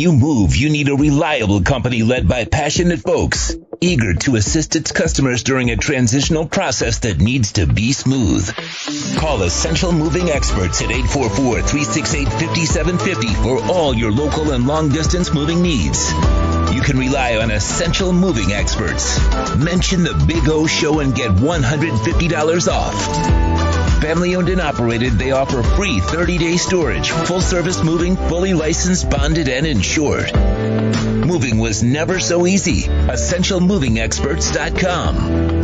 you move, you need a reliable company led by passionate folks, eager to assist its customers during a transitional process that needs to be smooth. Call Essential Moving Experts at 844-368-5750 for all your local and long-distance moving needs. You can rely on Essential Moving Experts. Mention the Big O Show and get $150 off. Family owned and operated, they offer free 30-day storage, full-service moving, fully licensed, bonded, and insured. Moving was never so easy. EssentialMovingExperts.com.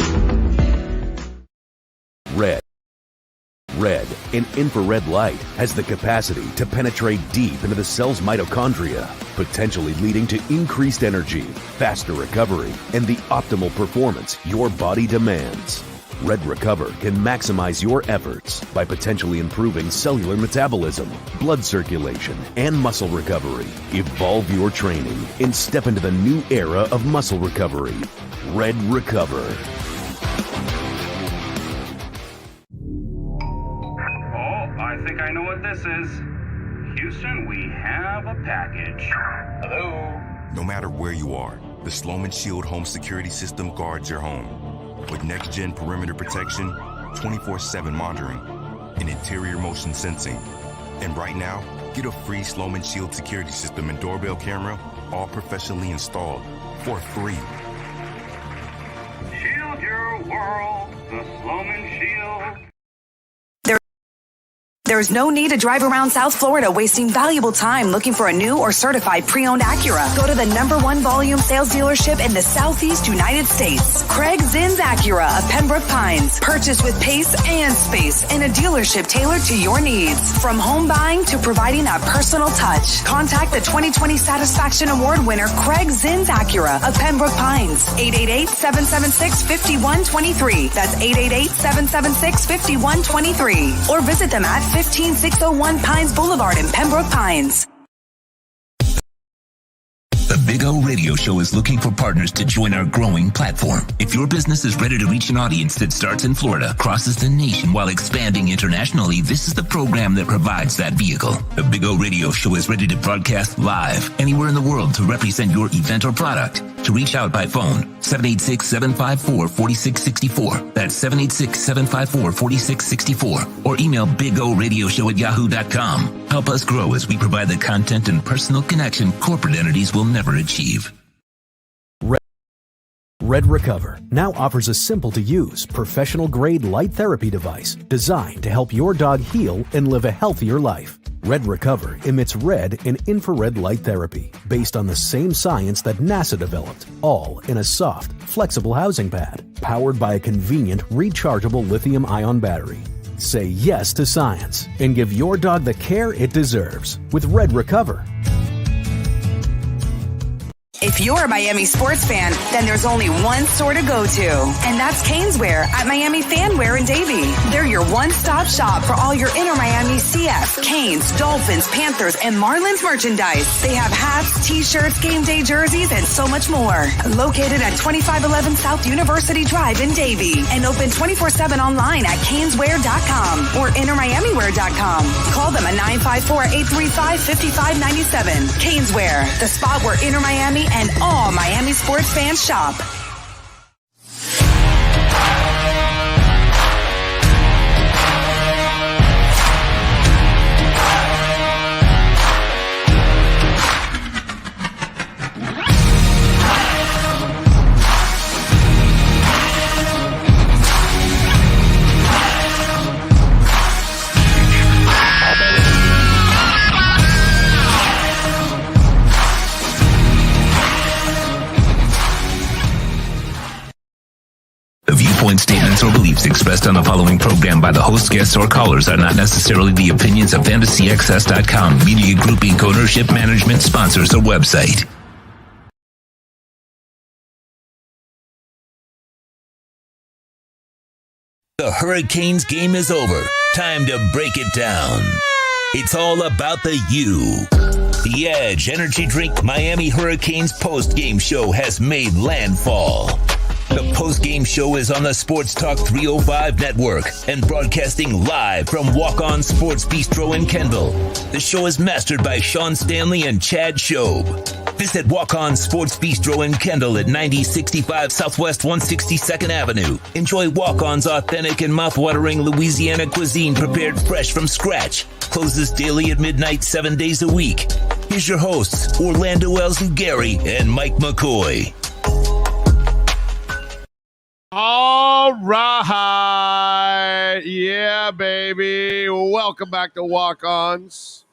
Red, an infrared light, has the capacity to penetrate deep into the cell's mitochondria, potentially leading to increased energy, faster recovery, and the optimal performance your body demands. Red Recover can maximize your efforts by potentially improving cellular metabolism, blood circulation, and muscle recovery. Evolve your training and step into the new era of muscle recovery. Red Recover. I think I know what this is. Houston, we have a package. Hello? No matter where you are, the Sloman Shield home security system guards your home. With next-gen perimeter protection, 24/7 monitoring, and interior motion sensing. And right now, get a free Sloman Shield security system and doorbell camera, all professionally installed, for free. Shield your world, the Sloman Shield. There's no need to drive around South Florida wasting valuable time looking for a new or certified pre-owned Acura. Go to the #1 volume sales dealership in the Southeast United States. Craig Zinn's Acura of Pembroke Pines. Purchase with pace and space in a dealership tailored to your needs. From home buying to providing that personal touch. Contact the 2020 Satisfaction Award winner Craig Zinn's Acura of Pembroke Pines. 888-776-5123. That's 888-776-5123. Or visit them at 15601 Pines Boulevard in Pembroke Pines. The Big O Radio Show is looking for partners to join our growing platform. If your business is ready to reach an audience that starts in Florida, crosses the nation while expanding internationally, this is the program that provides that vehicle. The Big O Radio Show is ready to broadcast live anywhere in the world to represent your event or product. To reach out by phone, 786-754-4664. That's 786-754-4664. Or email bigoradioshow@yahoo.com. Help us grow as we provide the content and personal connection corporate entities will never achieve. Red Recover now offers a simple-to-use, professional-grade light therapy device designed to help your dog heal and live a healthier life. Red Recover emits red and infrared light therapy based on the same science that NASA developed, all in a soft, flexible housing pad powered by a convenient, rechargeable lithium-ion battery. Say yes to science and give your dog the care it deserves with Red Recover. If you're a Miami sports fan, then there's only one store to go to, and that's Caneswear at Miami Fanwear in Davie. They're your one-stop shop for all your inner Miami CF, Canes, Dolphins, Panthers, and Marlins merchandise. They have hats, t-shirts, game day jerseys, and so much more. Located at 2511 South University Drive in Davie, and open 24/7 online at caneswear.com or innermiamiwear.com. Call them at 954-835-5597. Caneswear, the spot where inner Miami and all Miami sports fans shop. Statements or beliefs expressed on the following program by the host, guests, or callers are not necessarily the opinions of FantasyXS.com, Media Group Inc., ownership, management, sponsors, or website. The Hurricanes game is over. Time to break it down. It's all about the U. The Edge Energy Drink Miami Hurricanes Postgame Show has made landfall. The postgame show is on the Sports Talk 305 Network and broadcasting live from Walk-On Sports Bistro in Kendall. The show is mastered by Sean Stanley and Chad Shobe. Visit Walk-On Sports Bistro in Kendall at 9065 Southwest 162nd Avenue. Enjoy Walk-On's authentic and mouth-watering Louisiana cuisine prepared fresh from scratch. Closes daily at midnight 7 days a week. Here's your hosts, Orlando Alzugaray and Mike McCoy. All right. Yeah, baby. Welcome back to Walk-Ons.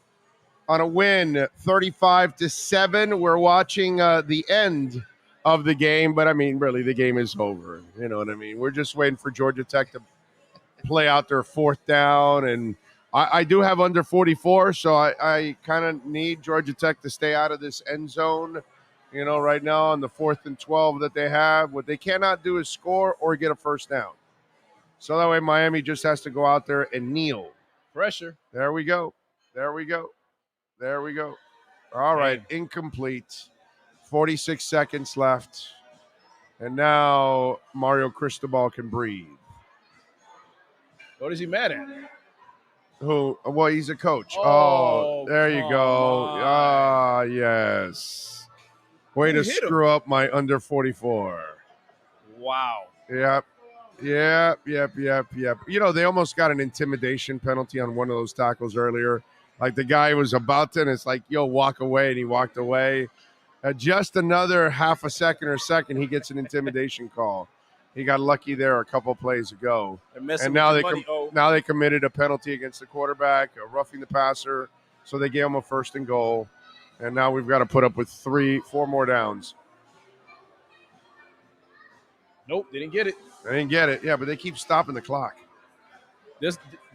On a win, 35-7. We're watching the end of the game, but I mean, really, the game is over. You know what I mean? We're just waiting for Georgia Tech to play out their fourth down, and I do have under 44, so I kind of need Georgia Tech to stay out of this end zone. You know, right now on the 4th and 12 that they have, what they cannot do is score or get a first down. So that way Miami just has to go out there and kneel. Pressure. There we go. There we go. There we go. All right, incomplete. 46 seconds left. And now Mario Cristobal can breathe. What is he mad at? Who? Well, he's a coach. Oh, there you go. Ah, yes. Way to screw up my under 44. Wow. Yep. You know, they almost got an intimidation penalty on one of those tackles earlier. Like the guy was about to, and it's like, yo, walk away, and he walked away. Just another half a second or second, he gets an intimidation call. He got lucky there a couple plays ago. And now they committed a penalty against the quarterback, roughing the passer, so they gave him a 1st and goal. And now we've got to put up with 4 more downs. Nope, they didn't get it. They didn't get it. Yeah, but they keep stopping the clock.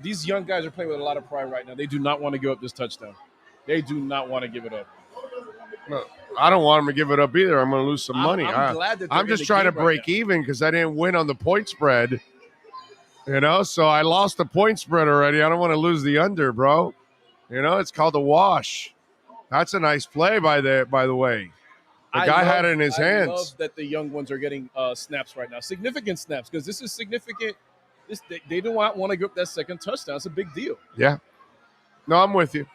These young guys are playing with a lot of pride right now. They do not want to give up this touchdown. They do not want to give it up. No, I don't want them to give it up either. I'm going to lose some money. I'm glad that I'm just trying to break even because I didn't win on the point spread. You know, so I lost the point spread already. I don't want to lose the under, bro. You know, it's called a wash. That's a nice play by the way. The guy had it in his hands. I love that the young ones are getting snaps right now, significant snaps, because this is significant. They don't want to give up that second touchdown. It's a big deal. Yeah. No, I'm with you.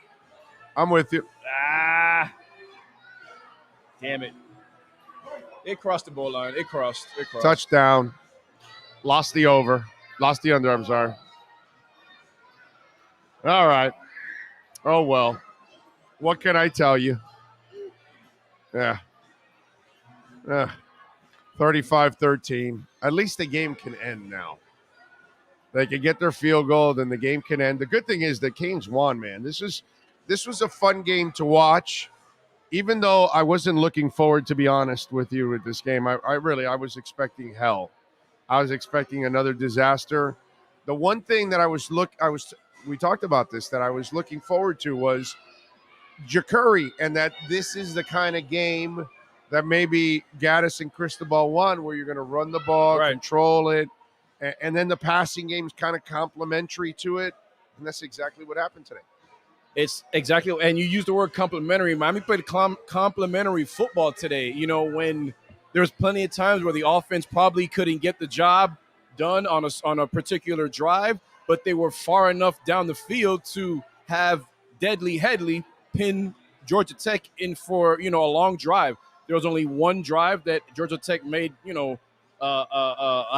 Damn it. It crossed the goal line. It crossed. Touchdown. Lost the over. Lost the under, I'm sorry. All right. Oh, well. What can I tell you? Yeah. 35-13. At least the game can end now. They can get their field goal, then the game can end. The good thing is the Canes won, man. This was a fun game to watch. Even though I wasn't looking forward, to be honest with you, with this game. I was expecting hell. I was expecting another disaster. The one thing that we talked about this, that I was looking forward to was Jacurri, and that this is the kind of game that maybe Gaddis and Cristobal won, where you're going to run the ball, control it, and then the passing game is kind of complementary to it, and that's exactly what happened today. It's exactly, and you used the word complementary. Miami played complementary football today. You know, when there's plenty of times where the offense probably couldn't get the job done on a particular drive, but they were far enough down the field to have Deadly Headley pin Georgia Tech in for, a long drive. There was only one drive that Georgia Tech made, a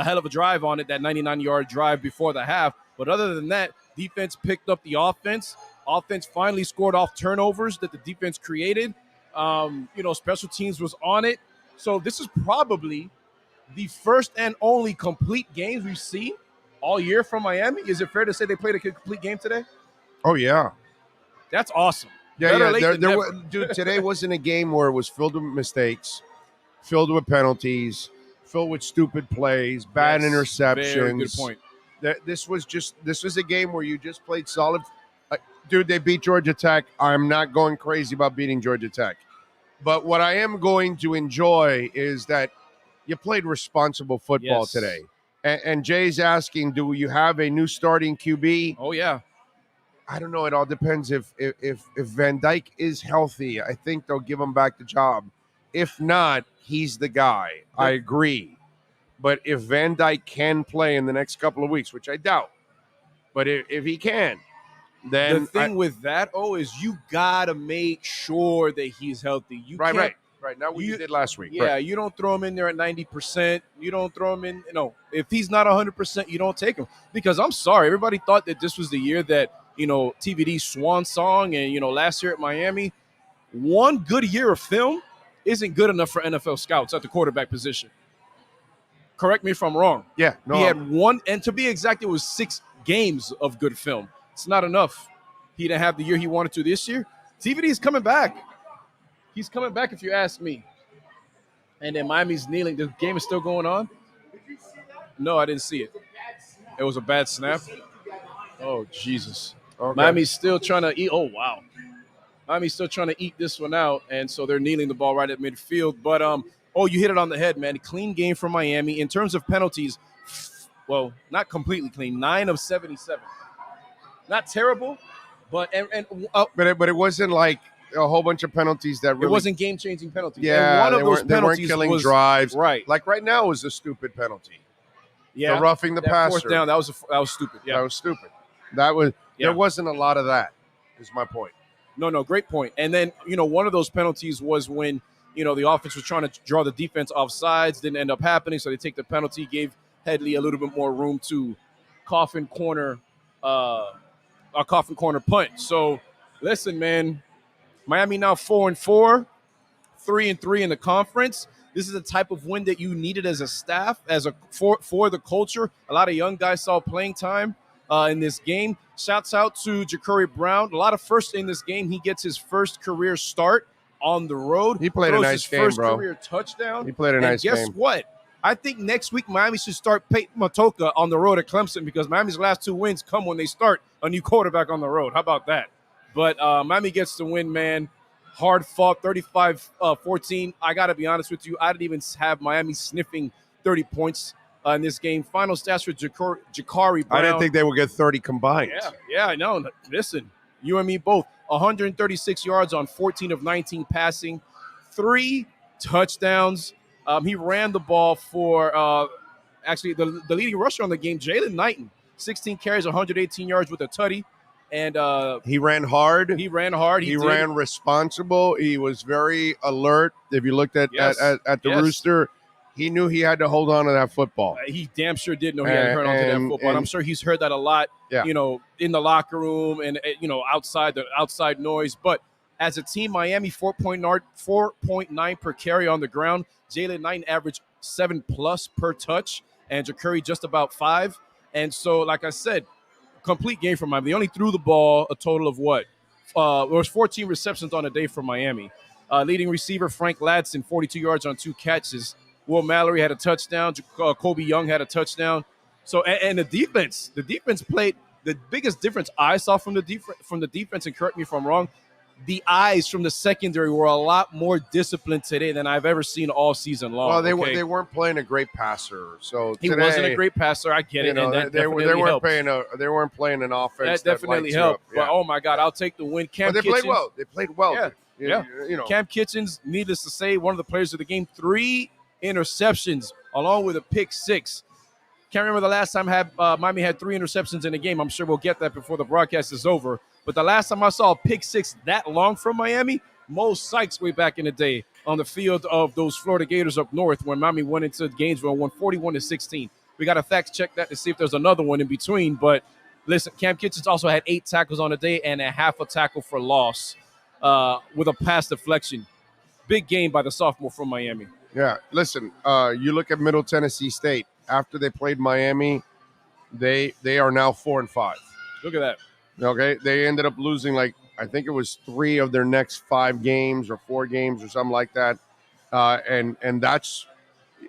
hell of a drive on it, that 99-yard drive before the half. But other than that, defense picked up the offense. Offense finally scored off turnovers that the defense created. Special teams was on it. So this is probably the first and only complete games we've seen all year from Miami. Is it fair to say they played a complete game today? Oh, yeah. That's awesome. Yeah. Dude, today wasn't a game where it was filled with mistakes, filled with penalties, filled with stupid plays, bad interceptions. Very good point. This was a game where you just played solid. Dude, they beat Georgia Tech. I'm not going crazy about beating Georgia Tech. But what I am going to enjoy is that you played responsible football today. And Jay's asking, do you have a new starting QB? Oh, yeah. I don't know. It all depends if Van Dyke is healthy. I think they'll give him back the job. If not, he's the guy. I agree. But if Van Dijk can play in the next couple of weeks, which I doubt, but if he can, then the thing with that, is you gotta make sure that he's healthy. You can't. Right. Not what you did last week. Yeah, right. You don't throw him in there at 90%. You don't throw him in. If he's not 100%, you don't take him. Because I'm sorry, everybody thought that this was the year that TVD's swan song, and last year at Miami, one good year of film isn't good enough for NFL scouts at the quarterback position. Correct me if I'm wrong. Yeah, no. He had one, and to be exact, it was 6 games of good film. It's not enough. He didn't have the year he wanted to this year. TVD is coming back. He's coming back, if you ask me. And then Miami's kneeling. The game is still going on? Did you see that? No, I didn't see it. It was a bad snap? Oh, Jesus. Okay. Miami's still trying to eat. Oh, wow. Miami's still trying to eat this one out, and so they're kneeling the ball right at midfield. But, you hit it on the head, man. Clean game from Miami. In terms of penalties, well, not completely clean. 9 of 77. Not terrible, but it wasn't like a whole bunch of penalties that really... It wasn't game-changing penalties. Yeah, and one of those penalties they weren't killing drives. Right. Like right now was a stupid penalty. Yeah. The roughing the passer. Fourth down, that was stupid. Yeah. That was stupid. There wasn't a lot of that, is my point. No, great point. And then, one of those penalties was when, the offense was trying to draw the defense off sides, didn't end up happening, so they take the penalty, gave Headley a little bit more room to coffin corner punt. So, listen, man, Miami now 4-4, 3-3 in the conference. This is the type of win that you needed as a staff, for the culture. A lot of young guys saw playing time in this game. Shouts out to Ja'Cory Brown. A lot of firsts in this game. He gets his first career start on the road. He played a nice game, first bro. Career touchdown. He played a nice game. Guess what? I think next week Miami should start Peyton Matoka on the road at Clemson, because Miami's last 2 wins come when they start a new quarterback on the road. How about that? But Miami gets the win, man. Hard fought, 35-14. I got to be honest with you. I didn't even have Miami sniffing 30 points in this game. Final stats for Ja'Cory Brown. I didn't think they would get 30 combined. Yeah, I know. Listen, you and me both. 136 yards on 14 of 19 passing. 3 touchdowns. He ran the ball for actually the leading rusher on the game, Jalen Knighton. 16 carries, 118 yards with a tutty. And he ran hard. He ran responsible. He was very alert. If you looked at the Rooster, he knew he had to hold on to that football. He damn sure did know he had to hold on to that football. And I'm sure he's heard that a lot, in the locker room and, outside the outside noise. But as a team, Miami 4.9 per carry on the ground. Jalen Knighton averaged 7+ per touch, and Ja'Cory just about 5. And so, like I said, complete game for Miami. They only threw the ball a total of what? There was 14 receptions on a day for Miami. Leading receiver Frank Ladson, 42 yards on 2 catches. Will Mallory had a touchdown. Kobe Young had a touchdown. So, and the defense played the biggest difference I saw from the defense. And correct me if I'm wrong. The eyes from the secondary were a lot more disciplined today than I've ever seen all season long. Well, they weren't playing a great passer, so he wasn't a great passer. I get it, and that they weren't playing an offense. That definitely helped. Yeah. But oh my God, I'll take the win. But they played well. They played well. Yeah. Cam Kitchens, needless to say, one of the players of the game. 3 interceptions along with a pick 6. Can't remember the last time Miami had 3 interceptions in a game. I'm sure we'll get that before the broadcast is over. But the last time I saw a pick 6 that long from Miami, Mo Sykes way back in the day on the field of those Florida Gators up north when Miami went into Gainesville and won 41-16. We got to fact check that to see if there's another one in between. But listen, Cam Kitchens also had 8 tackles on the day and a half a tackle for loss with a pass deflection. Big game by the sophomore from Miami. Yeah, listen, you look at Middle Tennessee State. After they played Miami, they are now 4-5. Look at that. Okay, they ended up losing I think it was 3 of their next 5 games or 4 games or something like that, and that's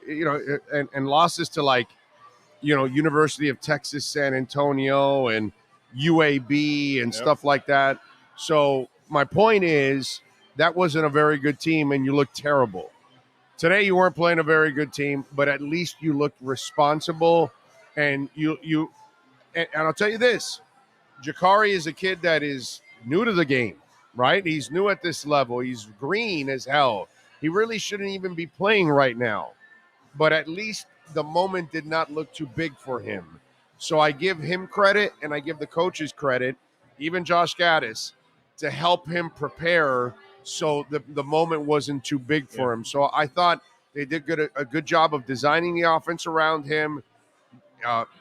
and losses to University of Texas San Antonio and UAB and stuff like that. So my point is that wasn't a very good team, and you looked terrible. Today you weren't playing a very good team, but at least you looked responsible, and and I'll tell you this. Ja'Cory is a kid that is new to the game, right? He's new at this level. He's green as hell. He really shouldn't even be playing right now. But at least the moment did not look too big for him. So I give him credit, and I give the coaches credit, even Josh Gaddis, to help him prepare so the moment wasn't too big for him. So I thought they did a good job of designing the offense around him,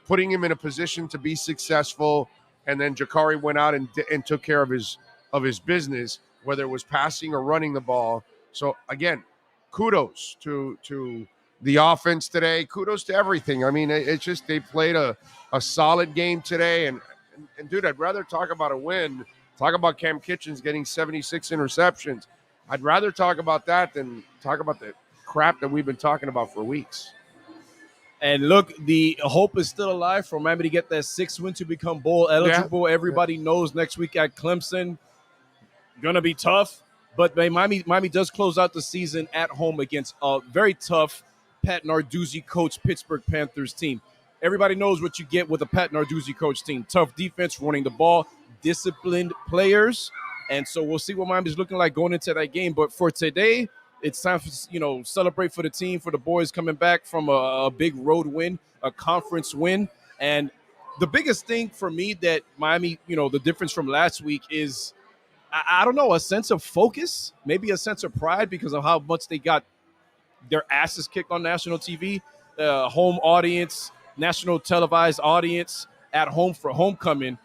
putting him in a position to be successful, and then Jakari went out and took care of his business, whether it was passing or running the ball. So again, kudos to the offense today. Kudos to everything. I mean, it's just they played a solid game today. And dude, I'd rather talk about a win, talk about Cam Kitchens getting 76 interceptions. I'd rather talk about that than talk about the crap that we've been talking about for weeks. And look, the hope is still alive for Miami to get that 6th win to become bowl eligible. Yeah. Everybody knows next week at Clemson, going to be tough. But Miami does close out the season at home against a very tough Pat Narduzzi coach Pittsburgh Panthers team. Everybody knows what you get with a Pat Narduzzi coach team. Tough defense, running the ball, disciplined players. And so we'll see what Miami's looking like going into that game. But for today, it's time for, celebrate for the team, for the boys coming back from a big road win, a conference win. And the biggest thing for me that Miami, the difference from last week is, I don't know, a sense of focus, maybe a sense of pride because of how much they got their asses kicked on national TV, home audience, national televised audience at home for homecoming.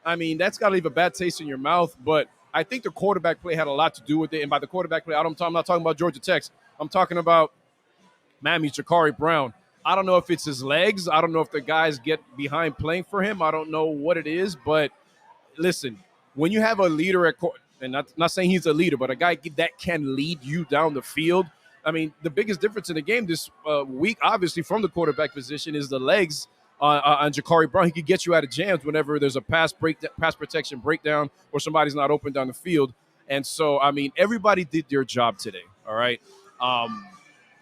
I mean, that's got to leave a bad taste in your mouth, but I think the quarterback play had a lot to do with it. And by the quarterback play, I'm not talking about Georgia Tech. I'm talking about Miami's Jakari Brown. I don't know if it's his legs. I don't know if the guys get behind playing for him. I don't know what it is. But listen, when you have a leader and not saying he's a leader, but a guy that can lead you down the field, I mean, the biggest difference in the game this week, obviously, from the quarterback position is the legs on Jakari Brown. He could get you out of jams whenever there's a pass protection breakdown or somebody's not open down the field. And so, I mean, everybody did their job today, all right?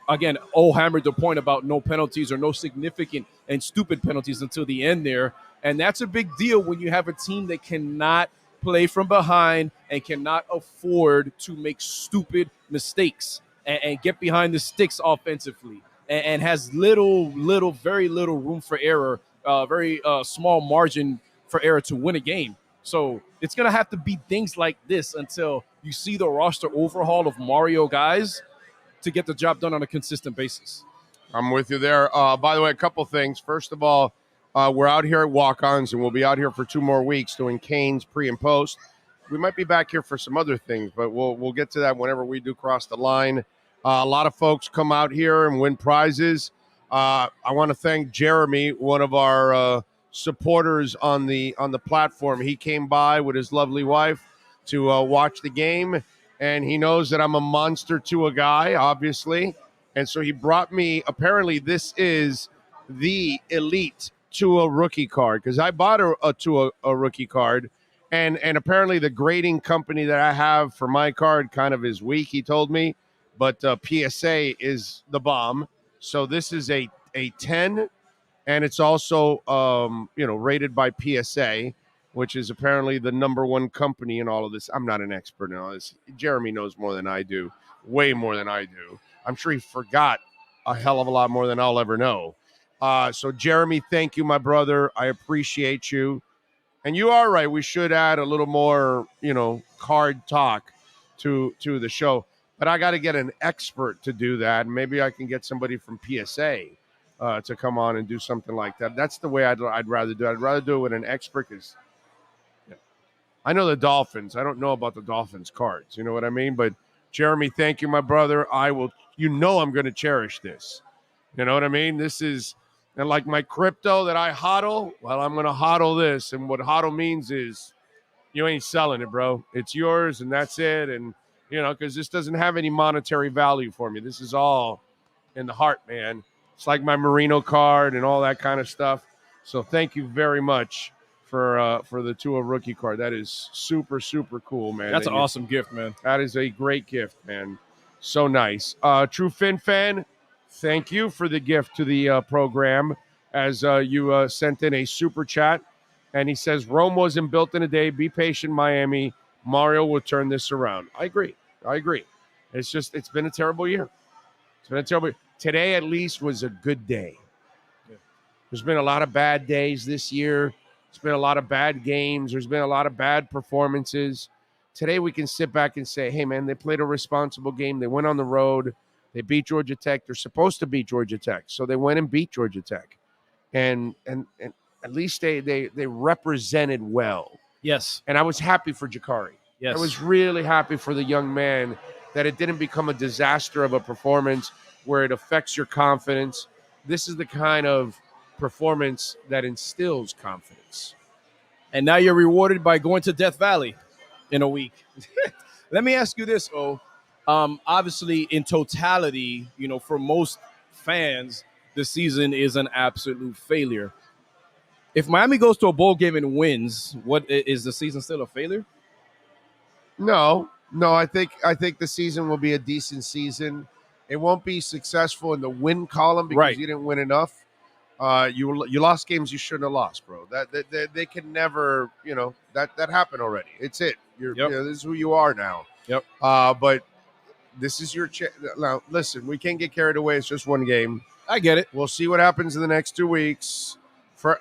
Again, hammered the point about no penalties or no significant and stupid penalties until the end there. And that's a big deal when you have a team that cannot play from behind and cannot afford to make stupid mistakes and get behind the sticks offensively. And has very little room for error, very small margin for error to win a game. So it's going to have to be things like this until you see the roster overhaul of Mario guys to get the job done on a consistent basis. I'm with you there. By the way, a couple things. First of all, we're out here at Walk-Ons, and we'll be out here for 2 more weeks doing Canes pre and post. We might be back here for some other things, but we'll get to that whenever we do cross the line. A lot of folks come out here and win prizes. I want to thank Jeremy, one of our supporters on the platform. He came by with his lovely wife to watch the game, and he knows that I'm a monster Tua guy, obviously. And so he brought me, apparently this is the elite Tua rookie card, because I bought a Tua rookie card, and apparently the grading company that I have for my card kind of is weak, he told me. But PSA is the bomb. So this is a 10, and it's also rated by PSA, which is apparently the number one company in all of this. I'm not an expert in all this. Jeremy knows more than I do, way more than I do. I'm sure he forgot a hell of a lot more than I'll ever know. So Jeremy, thank you, my brother. I appreciate you. And you are right. We should add a little more, card talk to the show. But I got to get an expert to do that. Maybe I can get somebody from PSA to come on and do something like that. That's the way I'd rather do it. I'd rather do it with an expert because I know the Dolphins. I don't know about the Dolphins cards. You know what I mean? But Jeremy, thank you, my brother. I will. I'm going to cherish this. You know what I mean? This is, and like my crypto that I hodl. Well, I'm going to hodl this, and what hodl means is you ain't selling it, bro. It's yours, and that's it. And because this doesn't have any monetary value for me. This is all in the heart, man. It's like my Marino card and all that kind of stuff. So thank you very much for the Tua rookie card. That is super, super cool, man. That's an awesome gift, man. That is a great gift, man. So nice. True Fin fan, thank you for the gift to the program as you sent in a super chat. And he says, Rome wasn't built in a day. Be patient, Miami. Mario will turn this around. I agree. It's been a terrible year. Today at least was a good day. There's been a lot of bad days this year. There's been a lot of bad games. There's been a lot of bad performances. Today we can sit back and say, hey, man, they played a responsible game. They went on the road. They beat Georgia Tech. They're supposed to beat Georgia Tech. So they went and beat Georgia Tech. And at least they represented well. Yes. And I was happy for Jakari. Yes. I was really happy for the young man that it didn't become a disaster of a performance where it affects your confidence. This is the kind of performance that instills confidence. And now you're rewarded by going to Death Valley in a week. Let me ask you this, obviously, in totality, for most fans, the season is an absolute failure. If Miami goes to a bowl game and wins, what is the season still a failure? No. I think the season will be a decent season. It won't be successful in the win column because you didn't win enough. You lost games you shouldn't have lost, bro. That they can never, that happened already. It's it. This is who you are now. Yep. But this is your chance. Now, listen, we can't get carried away. It's just one game. I get it. We'll see what happens in the next 2 weeks.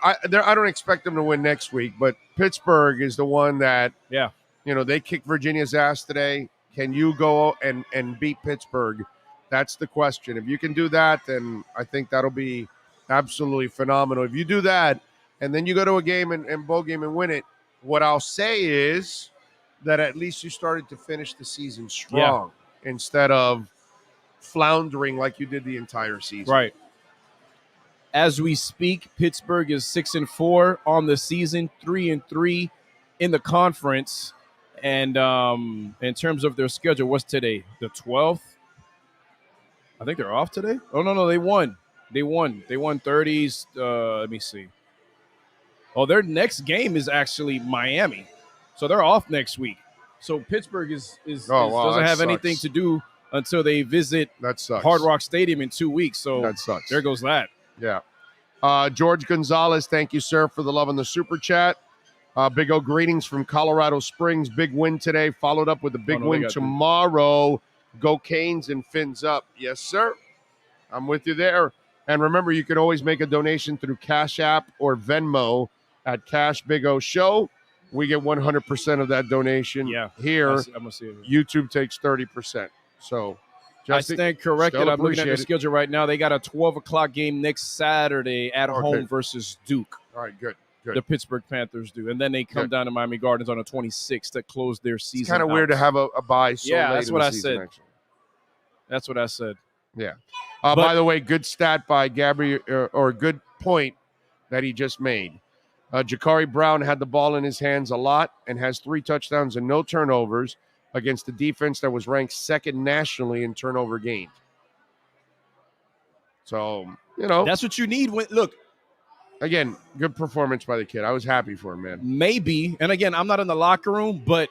I don't expect them to win next week, but Pittsburgh is the one that, they kicked Virginia's ass today. Can you go and beat Pittsburgh? That's the question. If you can do that, then I think that'll be absolutely phenomenal. If you do that, and then you go to a game and bowl game and win it, what I'll say is that at least you started to finish the season strong instead of floundering like you did the entire season. Right. As we speak, Pittsburgh is 6-4 on the season, 3-3 in the conference. And in terms of their schedule, what's today? The 12th? I think they're off today. Oh, no, they won. They won 30s. Let me see. Oh, their next game is actually Miami. So they're off next week. So Pittsburgh doesn't have anything to do until they visit Hard Rock Stadium in 2 weeks. So that sucks. There goes that. Yeah. George Gonzalez, thank you, sir, for the love on the super chat. Big O greetings from Colorado Springs. Big win today, followed up with a big win tomorrow. Go Canes and fins up. Yes, sir. I'm with you there. And remember, you can always make a donation through Cash App or Venmo at Cash Big O Show. We get 100% of that donation. Yeah. Here, I'm gonna see it. YouTube takes 30%. So I stand corrected. I'm looking at their schedule right now. They got a 12 o'clock game next Saturday at home versus Duke. All right, good. The Pittsburgh Panthers do. And then they come down to Miami Gardens on the 26th to close their season. It's kind of weird to have a bye so late that's in what the I season, said. actually. That's what I said. Yeah. By the way, good stat by Gabriel, or good point that he just made. Jakari Brown had the ball in his hands a lot and has 3 touchdowns and no turnovers against the defense that was ranked second nationally in turnover gained. So, that's what you need. Look, again, good performance by the kid. I was happy for him, man. Maybe, and again, I'm not in the locker room, but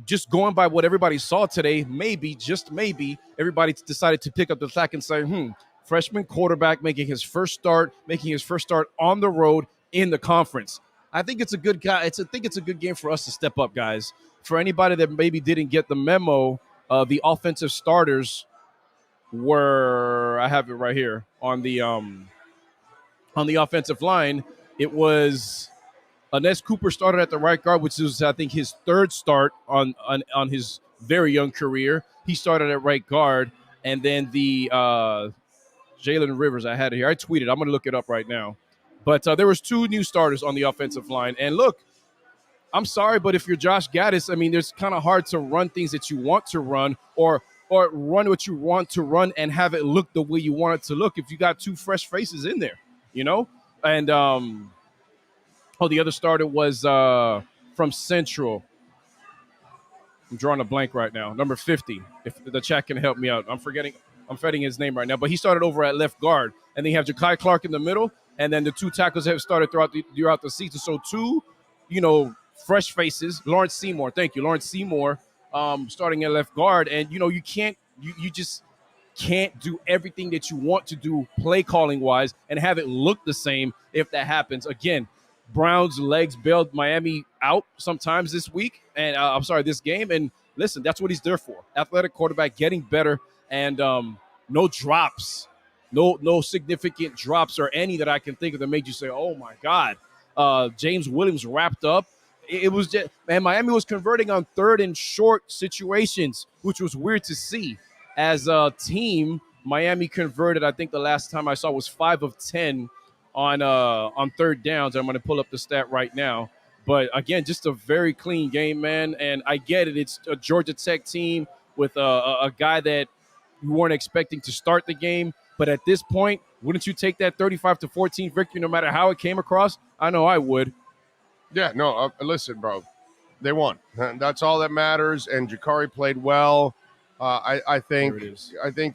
just going by what everybody saw today, maybe, just maybe, everybody decided to pick up the slack and say, freshman quarterback making his first start on the road in the conference. I think it's a good guy. I think it's a good game for us to step up, guys. For anybody that maybe didn't get the memo, the offensive starters were, I have it right here on the offensive line. It was Ines Cooper started at the right guard, which was, I think, his third start on his very young career. He started at right guard, and then the Jalen Rivers, I had it here. I tweeted. I'm going to look it up right now. But there was 2 new starters on the offensive line. And look, I'm sorry, but if you're Josh Gaddis, I mean, it's kind of hard to run things that you want to run or run what you want to run and have it look the way you want it to look if you got 2 fresh faces in there, And, the other starter was from Central. I'm drawing a blank right now. Number 50, if the chat can help me out. I'm forgetting his name right now. But he started over at left guard. And then you have Ja'Kai Clark in the middle. And then the 2 tackles have started throughout the season. So 2, fresh faces. Lawrence Seymour. Thank you. Lawrence Seymour starting at left guard. And, you just can't do everything that you want to do play calling wise and have it look the same if that happens. Again, Brown's legs bailed Miami out sometimes this game. And listen, that's what he's there for. Athletic quarterback, getting better, and no drops. No significant drops or any that I can think of that made you say, oh, my God. James Williams wrapped up. It was just, man, Miami was converting on third and short situations, which was weird to see. As a team, Miami converted, I think the last time I saw was 5 of 10 on third downs. I'm going to pull up the stat right now. But, again, just a very clean game, man. And I get it. It's a Georgia Tech team with a guy that you weren't expecting to start the game. But at this point, wouldn't you take that 35-14 victory no matter how it came across? I know I would. Yeah, no, listen, bro. They won. That's all that matters. And Jakari played well. I think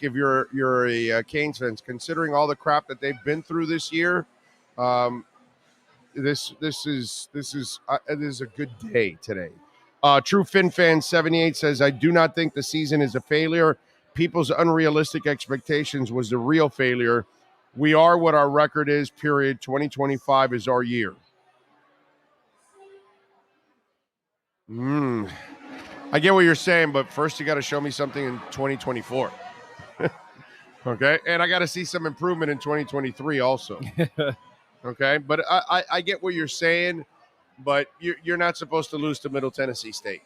if you're a Canes fan, considering all the crap that they've been through this year, this is a good day today. True Fin Fan 78 says, I do not think the season is a failure. People's unrealistic expectations was the real failure. We are what our record is, period. 2025 is our year. I get what you're saying, but first you got to show me something in 2024. Okay? And I got to see some improvement in 2023 also. Okay? But I get what you're saying, but you're not supposed to lose to Middle Tennessee State.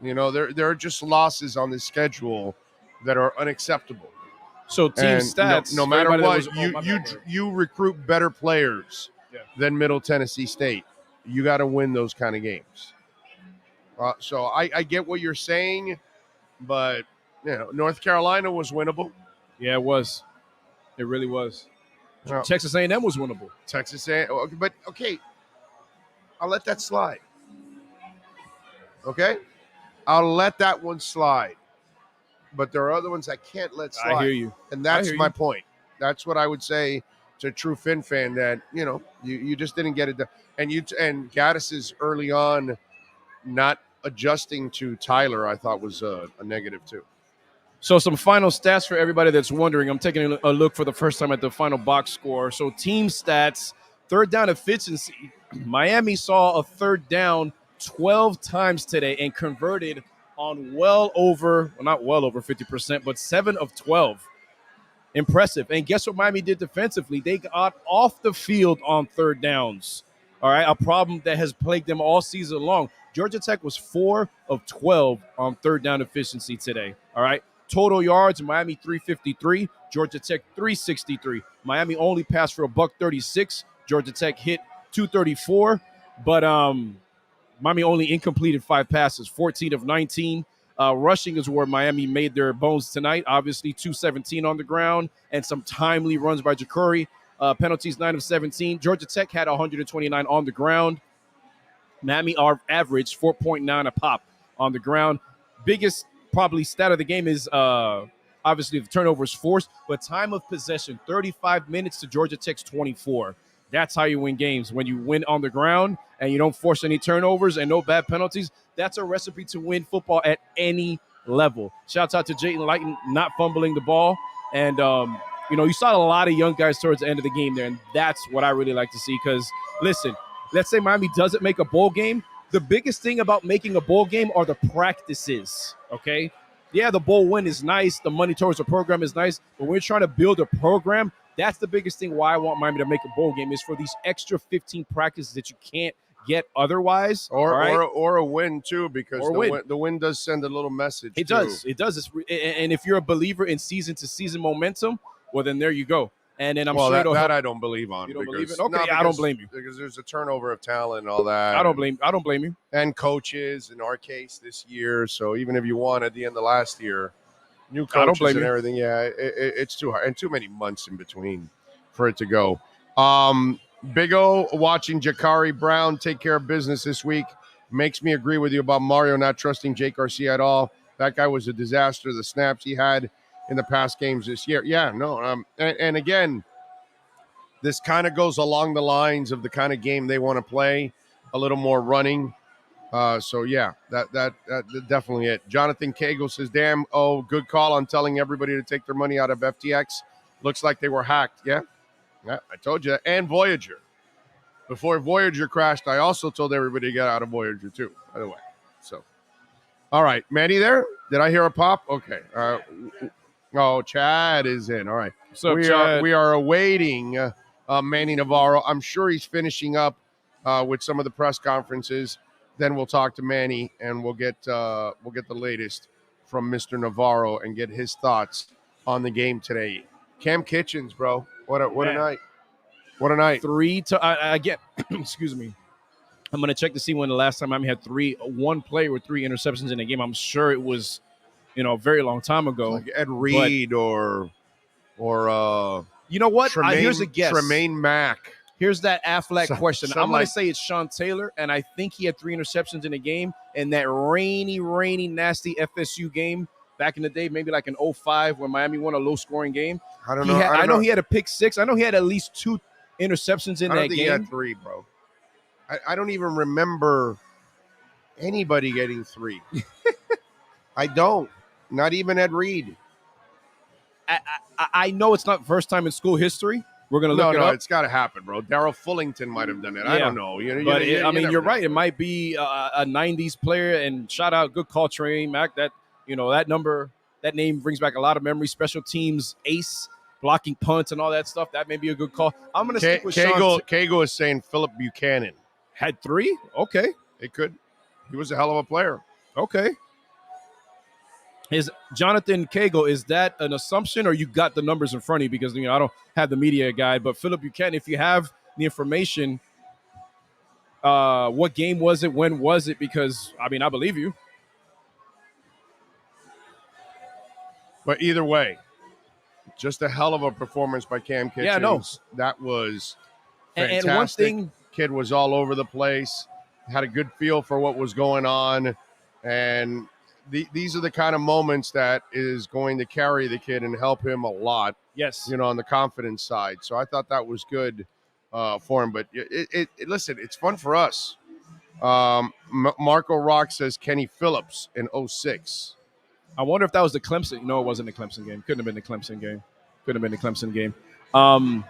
You know, there are just losses on this schedule that are unacceptable. So team stats, no matter what, you recruit better players than Middle Tennessee State. You got to win those kind of games. So I get what you're saying, but North Carolina was winnable. Yeah, it was. It really was. Texas A&M was winnable. Texas A&M, but okay, I'll let that slide. Okay, I'll let that one slide. But there are other ones I can't let slide. I hear you. And that's my point. That's what I would say to a true Fin fan, that, you just didn't get it done. And Gaddis's early on not adjusting to Tyler, I thought was a negative too. So some final stats for everybody that's wondering. I'm taking a look for the first time at the final box score. So team stats, third down efficiency. Miami saw a third down 12 times today and converted on not well over 50%, but 7 of 12. Impressive. And guess what Miami did defensively? They got off the field on third downs. All right, a problem that has plagued them all season long. Georgia Tech was 4 of 12 on third down efficiency today. All right, total yards, Miami 353, Georgia Tech 363. Miami only passed for $136. Georgia Tech hit 234, but Miami only incompleted 5 passes, 14 of 19. Rushing is where Miami made their bones tonight. Obviously, 217 on the ground and some timely runs by Jakari. Penalties, 9 of 17. Georgia Tech had 129 on the ground. Miami averaged 4.9 a pop on the ground. Biggest probably stat of the game is obviously the turnovers forced, but time of possession, 35 minutes to Georgia Tech's 24. That's how you win games. When you win on the ground and you don't force any turnovers and no bad penalties, that's a recipe to win football at any level. Shouts out to Jayden Lighton not fumbling the ball. And, you saw a lot of young guys towards the end of the game there, and that's what I really like to see because, listen, let's say Miami doesn't make a bowl game. The biggest thing about making a bowl game are the practices, okay? Yeah, the bowl win is nice. The money towards the program is nice. But when we're trying to build a program, that's the biggest thing why I want Miami to make a bowl game is for these extra 15 practices that you can't get otherwise. Or a win, too, because the win does send a little message, It does. And if you're a believer in season-to-season momentum, well, then there you go. And then that I don't believe on. You don't believe it? Okay, I don't blame you. Because there's a turnover of talent and all that. I don't blame you. And coaches, in our case, this year. So even if you won at the end of last year, new coaches and everything, it's too hard. And too many months in between for it to go. Big O watching Jakari Brown take care of business this week makes me agree with you about Mario not trusting Jake Garcia at all. That guy was a disaster. The snaps he had in the past games this year. And again, this kind of goes along the lines of the kind of game they want to play, a little more running. That definitely it. Jonathan Cagle says, good call on telling everybody to take their money out of FTX. Looks like they were hacked. Yeah, I told you that. And Voyager. Before Voyager crashed, I also told everybody to get out of Voyager too, by the way. So, all right, Manny there? Did I hear a pop? Okay. Oh, Chad is in. All right. What's up, Chad? We are awaiting Manny Navarro. I'm sure he's finishing up with some of the press conferences. Then we'll talk to Manny and we'll get the latest from Mr. Navarro and get his thoughts on the game today. Cam Kitchens, bro. What a night. What a night. Again, excuse me. I'm going to check to see when the last time Miami had one player with 3 interceptions in a game. I'm sure it was, a very long time ago. Like Ed Reed or you know what? Here's a guess. Tremaine Mack. Here's that Affleck question. I'm going to say it's Sean Taylor, and I think he had 3 interceptions in a game. And that rainy, nasty FSU game back in the day, maybe like in 05 when Miami won a low-scoring game. I don't know. I know he had a pick 6. I know he had at least 2 interceptions in that game. I don't think he had 3, bro. I don't even remember anybody getting 3. I don't. Not even Ed Reed. I know it's not first time in school history. We're going to look it up. No, it's got to happen, bro. Darryl Fullington might have done it. Yeah. I don't know. You're right. It might be a 90s player, and shout out, good call, Trey Mack. That number, that name brings back a lot of memories. Special teams ace, blocking punts and all that stuff. That may be a good call. I'm going to stick with Cagle is saying Philip Buchanan. Had 3? Okay. It could. He was a hell of a player. Okay. Is Jonathan Cagle, is that an assumption or you got the numbers in front of you? Because, I don't have the media guide, but Philip Buchanan, if you have the information, what game was it? When was it? Because, I believe you. But either way, just a hell of a performance by Cam Kitchens. Yeah, no. That was fantastic. And one thing, kid was all over the place, had a good feel for what was going on, and these are the kind of moments that is going to carry the kid and help him a lot. Yes, on the confidence side. So I thought that was good for him. But listen, it's fun for us. Marco Rock says Kenny Phillips in 06. I wonder if that was the Clemson. No, it wasn't the Clemson game. Couldn't have been the Clemson game.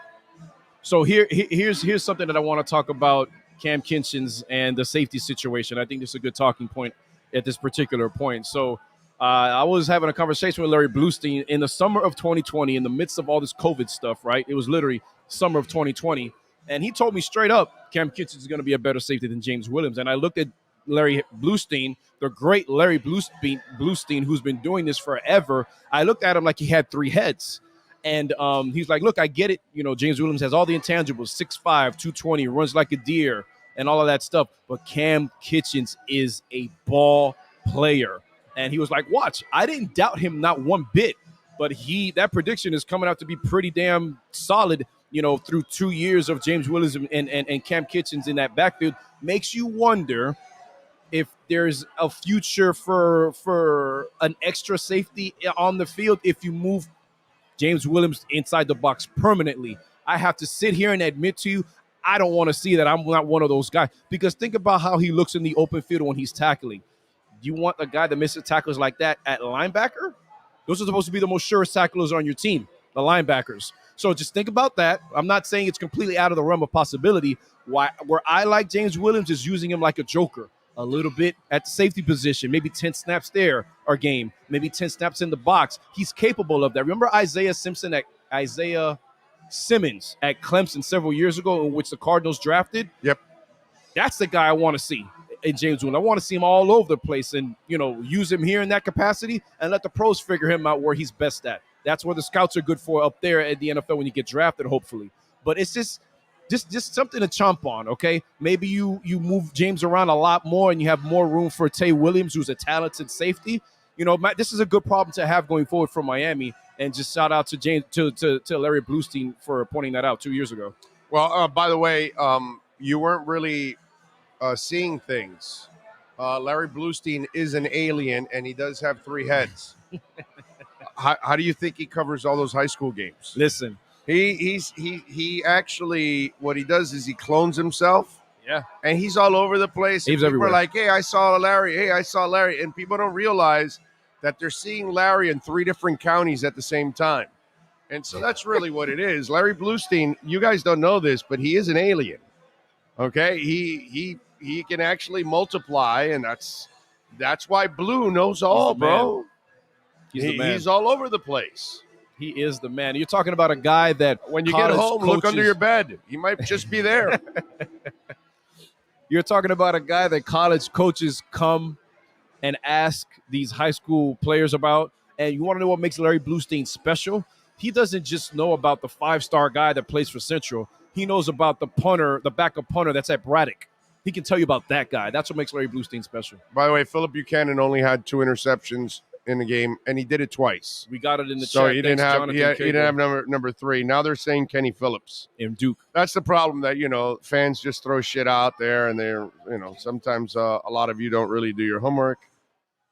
So here's something that I want to talk about, Cam Kitchens and the safety situation. I think this is a good talking point at this particular point. So I was having a conversation with Larry Bluestein in the summer of 2020, in the midst of all this COVID stuff, right? It was literally summer of 2020. And he told me straight up, Cam Kitchens is going to be a better safety than James Williams. And I looked at Larry Bluestein, the great Larry Bluestein, who's been doing this forever. I looked at him like he had 3 heads. And he's like, look, I get it. James Williams has all the intangibles, 6'5", 220, runs like a deer, and all of that stuff. But Cam Kitchens is a ball player. And he was like, watch, I didn't doubt him not one bit. But that prediction is coming out to be pretty damn solid, through 2 years of James Williams and Cam Kitchens in that backfield. Makes you wonder if there's a future for an extra safety on the field if you move James Williams inside the box permanently. I have to sit here and admit to you, I don't want to see that. I'm not one of those guys. Because think about how he looks in the open field when he's tackling. You want a guy that misses tackles like that at linebacker? Those are supposed to be the most surest tacklers on your team, the linebackers. So just think about that. I'm not saying it's completely out of the realm of possibility. Where I like James Williams is using him like a joker. A little bit at the safety position, maybe 10 snaps there a game, maybe 10 snaps in the box. He's capable of that. Remember Isaiah Simmons at Clemson several years ago, in which the Cardinals drafted? Yep. That's the guy I want to see in James Williams. I want to see him all over the place and, use him here in that capacity and let the pros figure him out where he's best at. That's where the scouts are good for up there at the NFL when you get drafted, hopefully. But it's just something to chomp on, okay? Maybe you move James around a lot more and you have more room for Tay Williams, who's a talented safety. This is a good problem to have going forward for Miami. And just shout out to Larry Bluestein for pointing that out 2 years ago. Well, by the way, you weren't really seeing things. Larry Bluestein is an alien, and he does have 3 heads. How do you think he covers all those high school games? Listen. He actually, what he does is he clones himself. Yeah. And he's all over the place. He's people everywhere. are like, hey, I saw Larry. Hey, I saw Larry. And people don't realize that they're seeing Larry in 3 different counties at the same time. And so that's really what it is. Larry Bluestein, you guys don't know this, but he is an alien. Okay? He can actually multiply, and that's why Blue knows all, bro. He's the man. He's all over the place. He is the man. You're talking about a guy that when you get home, look under your bed. He might just be there. You're talking about a guy that college coaches come and ask these high school players about. And you want to know what makes Larry Bluestein special? He doesn't just know about the 5-star guy that plays for Central. He knows about the punter, the backup punter that's at Braddock. He can tell you about that guy. That's what makes Larry Bluestein special. By the way, Philip Buchanan only had 2 interceptions in the game, and he did it twice. We got it in the so chat. He didn't have number 3. Now they're saying Kenny Phillips in Duke. That's the problem that fans just throw shit out there, and they're sometimes a lot of you don't really do your homework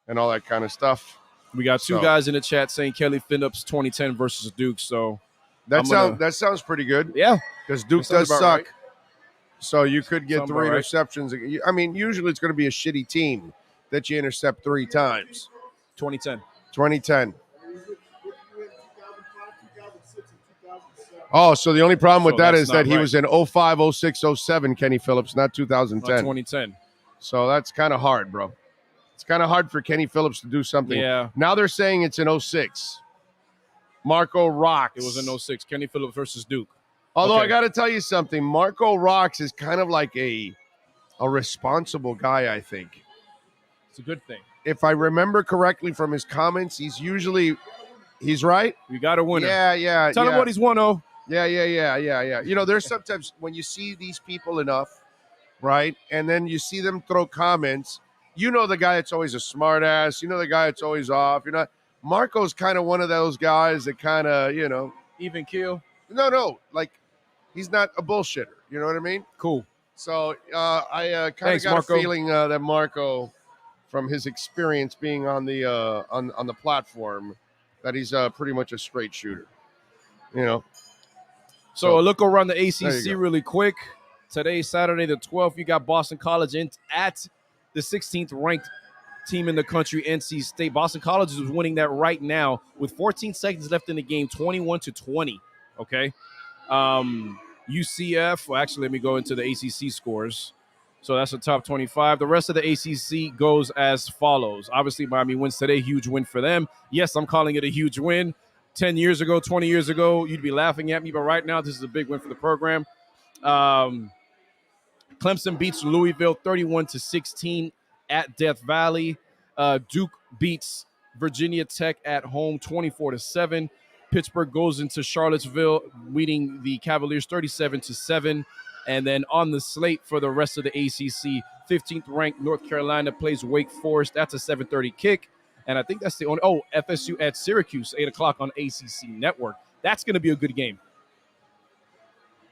and all that kind of stuff. We got 2 guys in the chat saying Kelly Phillips 2010 versus Duke. So that sounds pretty good. Yeah, because Duke does suck. Right. So you could get 3 interceptions. Right. I mean, usually it's going to be a shitty team that you intercept 3 times. 2010. Oh, so the only problem with that is that he was in 05, 06, 07, Kenny Phillips, not 2010. Not 2010. So that's kind of hard, bro. It's kind of hard for Kenny Phillips to do something. Yeah. Now they're saying it's in 06. Marco Rocks. It was in 06. Kenny Phillips versus Duke. Although I got to tell you something. Marco Rocks is kind of like a responsible guy, I think. It's a good thing. If I remember correctly from his comments, he's right. We got a winner. Yeah. Tell him what he's 1-0. Yeah. There's sometimes when you see these people enough, right? And then you see them throw comments, the guy that's always a smart ass, the guy that's always off. Marco's kind of one of those guys that kind of, even keel. No. Like he's not a bullshitter. You know what I mean? Cool. So I kind of got Marco. A feeling that Marco, from his experience being on the on the platform, that he's pretty much a straight shooter. So a look around the ACC really quick. Today, Saturday the 12th, you got Boston College at the 16th ranked team in the country, NC State. Boston College is winning that right now with 14 seconds left in the game, 21-20. Okay. UCF. Well, actually, let me go into the ACC scores. So that's the top 25. The rest of the ACC goes as follows. Obviously, Miami wins today. Huge win for them. Yes, I'm calling it a huge win. 10 years ago, 20 years ago, you'd be laughing at me. But right now, this is a big win for the program. Clemson beats Louisville 31-16 at Death Valley. Duke beats Virginia Tech at home 24-7. Pittsburgh goes into Charlottesville, beating the Cavaliers 37-7. And then on the slate for the rest of the ACC, 15th ranked North Carolina plays Wake Forest. That's a 7:30 kick. And I think that's the only – FSU at Syracuse, 8 o'clock on ACC Network. That's going to be a good game.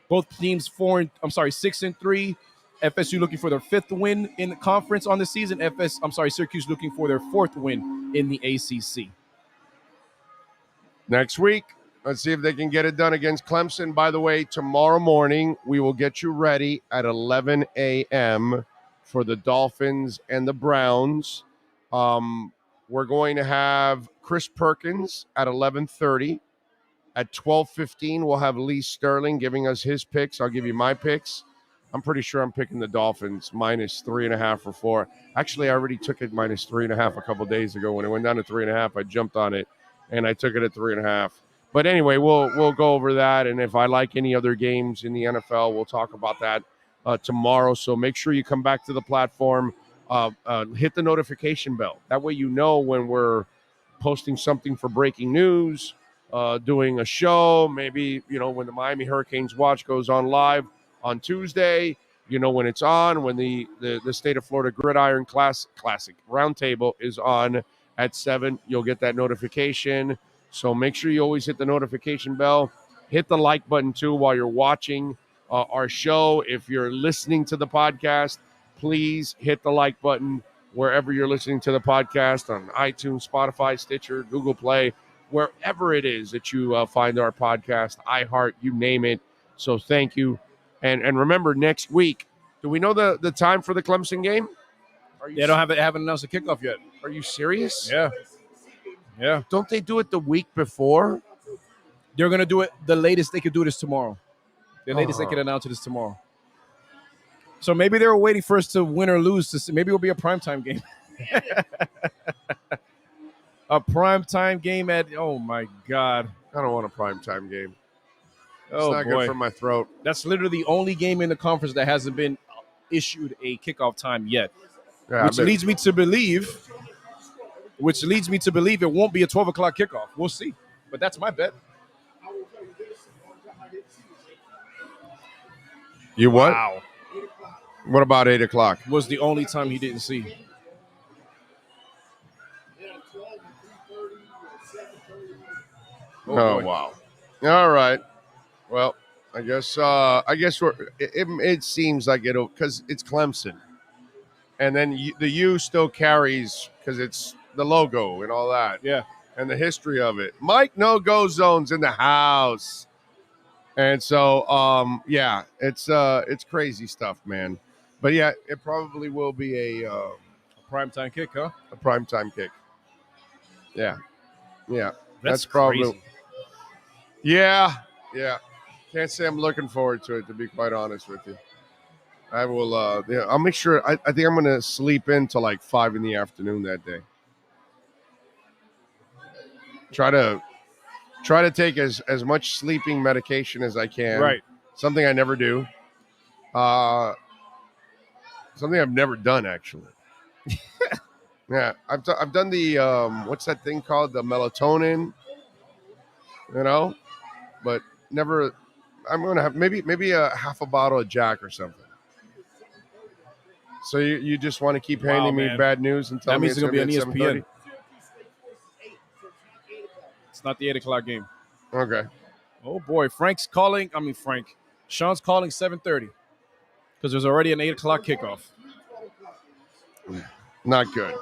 Both teams 6-3. FSU looking for their 5th win in the conference on the season. Syracuse looking for their 4th win in the ACC. Next week, let's see if they can get it done against Clemson. By the way, tomorrow morning, we will get you ready at 11 a.m. for the Dolphins and the Browns. We're going to have Chris Perkins at 11:30. At 12:15, we'll have Lee Sterling giving us his picks. I'll give you my picks. I'm pretty sure I'm picking the Dolphins -3.5 or 4. Actually, I already took it -3.5 a couple days ago. When it went down to 3.5, I jumped on it, and I took it at 3.5. But anyway, we'll go over that, and if I like any other games in the NFL, we'll talk about that tomorrow. So make sure you come back to the platform. Hit the notification bell. That way you know when we're posting something for breaking news, doing a show, maybe, when the Miami Hurricanes Watch goes on live on Tuesday, when it's on, when the State of Florida Gridiron Classic Roundtable is on at 7, you'll get that notification. So make sure you always hit the notification bell. Hit the like button, too, while you're watching our show. If you're listening to the podcast, please hit the like button wherever you're listening to the podcast, on iTunes, Spotify, Stitcher, Google Play, wherever it is that you find our podcast, iHeart, you name it. So thank you. And remember, next week, do we know the time for the Clemson game? They haven't announced the kickoff yet. Are you serious? Yeah. Don't they do it the week before? They're going to do it. The latest they could do this tomorrow. The latest they can announce it is tomorrow. So maybe they were waiting for us to win or lose. Maybe it'll be a primetime game. A primetime game oh, my God. I don't want a primetime game. It's Oh, not boy. good for my throat. That's literally the only game in the conference that hasn't been issued a kickoff time yet, Yeah, which leads me to believe it won't be a 12 o'clock kickoff. We'll see. But that's my bet. You what? Wow. What about 8 o'clock? Was the only time he didn't see. Oh, wow. All right. Well, I guess it seems like it'll, because it's Clemson. And then the U still carries because it's the logo and all that. Yeah. And the history of it. Mike No-Go Zone's in the house. And so, yeah, it's crazy stuff, man. But, yeah, it probably will be a primetime kick, huh? A primetime kick. Yeah. Yeah. That's probably crazy. Yeah. Yeah. Can't say I'm looking forward to it, to be quite honest with you. I will, I'll make sure. I think I'm going to sleep in till like 5 in the afternoon that day. Try to take as much sleeping medication as I can. Right. Something I never do. Something I've never done, actually. Yeah. I've done the, what's that thing called? The melatonin, but never. I'm going to have maybe a half a bottle of Jack or something. So you just want to keep handing me bad news and tell me it's going to be on ESPN. It's not the 8 o'clock game. Okay. Oh, boy. Sean's calling 7:30 because there's already an 8 o'clock kickoff. Not good.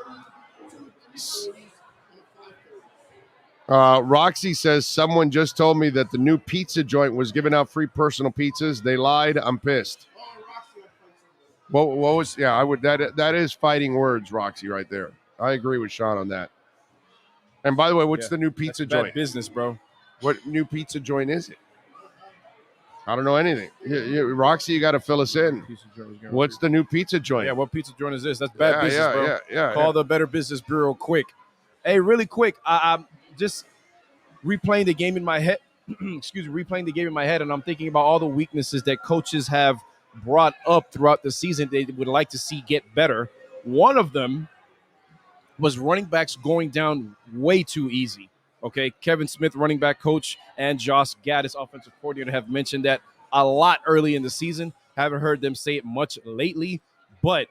Roxy says, someone just told me that the new pizza joint was giving out free personal pizzas. They lied. I'm pissed. What was? Yeah, I would. That is fighting words, Roxy, right there. I agree with Sean on that. And by the way, what's the new pizza That's bad joint? business, bro. What new pizza joint is it? I don't know anything. Roxy, you got to fill us in. What's the new pizza joint? Yeah, what pizza joint is this? That's bad business, bro. Yeah. Call the Better Business Bureau quick. Hey, really quick. I'm just replaying the game in my head. Replaying the game in my head, and I'm thinking about all the weaknesses that coaches have brought up throughout the season they would like to see get better. One of them was running backs going down way too easy. Okay, Kevin Smith, running back coach, and Josh Gaddis, offensive coordinator, have mentioned that a lot early in the season. Haven't heard them say it much lately, but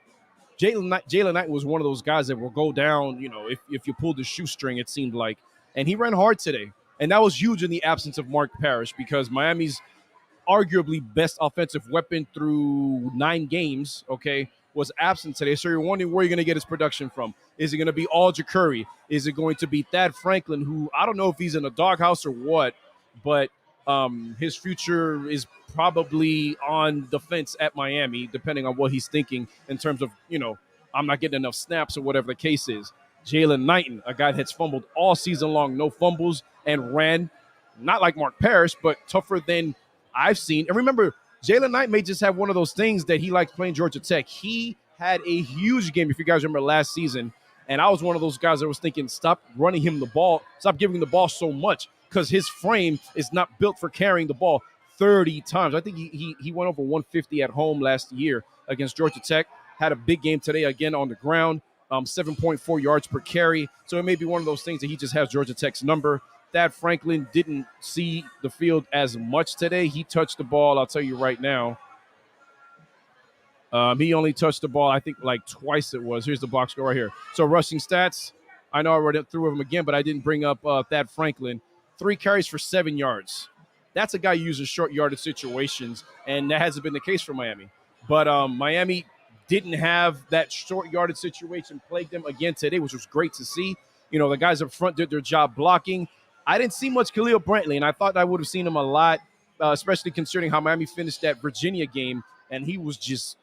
Jalen Knight was one of those guys that will go down, if you pulled the shoestring, it seemed like. And he ran hard today. And that was huge in the absence of Mark Parrish because Miami's arguably best offensive weapon through 9 games, was absent today. So you're wondering where you're going to get his production from. Is it going to be Alger Curry? Is it going to be Thad Franklin, who I don't know if he's in a doghouse or what, but his future is probably on the fence at Miami, depending on what he's thinking in terms of, I'm not getting enough snaps or whatever the case is. Jalen Knighton, a guy that's fumbled all season long, no fumbles, and ran not like Mark Parrish, but tougher than I've seen. And remember, Jalen Knight may just have one of those things that he likes playing Georgia Tech. He had a huge game, if you guys remember last season, and I was one of those guys that was thinking, stop running him the ball, stop giving him the ball so much, because his frame is not built for carrying the ball 30 times. I think he went over 150 at home last year against Georgia Tech. Had a big game today again on the ground, 7.4 yards per carry. So it may be one of those things that he just has Georgia Tech's number. Thad Franklin didn't see the field as much today. He touched the ball, I'll tell you right now. He only touched the ball, I think, like twice it was. Here's the box score right here. So rushing stats, I know I read it through them again, but I didn't bring up Thad Franklin. 3 carries for 7 yards. That's a guy who uses short yardage situations, and that hasn't been the case for Miami. But Miami didn't have that short yardage situation plague them again today, which was great to see. The guys up front did their job blocking. I didn't see much Khalil Brantley, and I thought I would have seen him a lot, especially considering how Miami finished that Virginia game, and he was just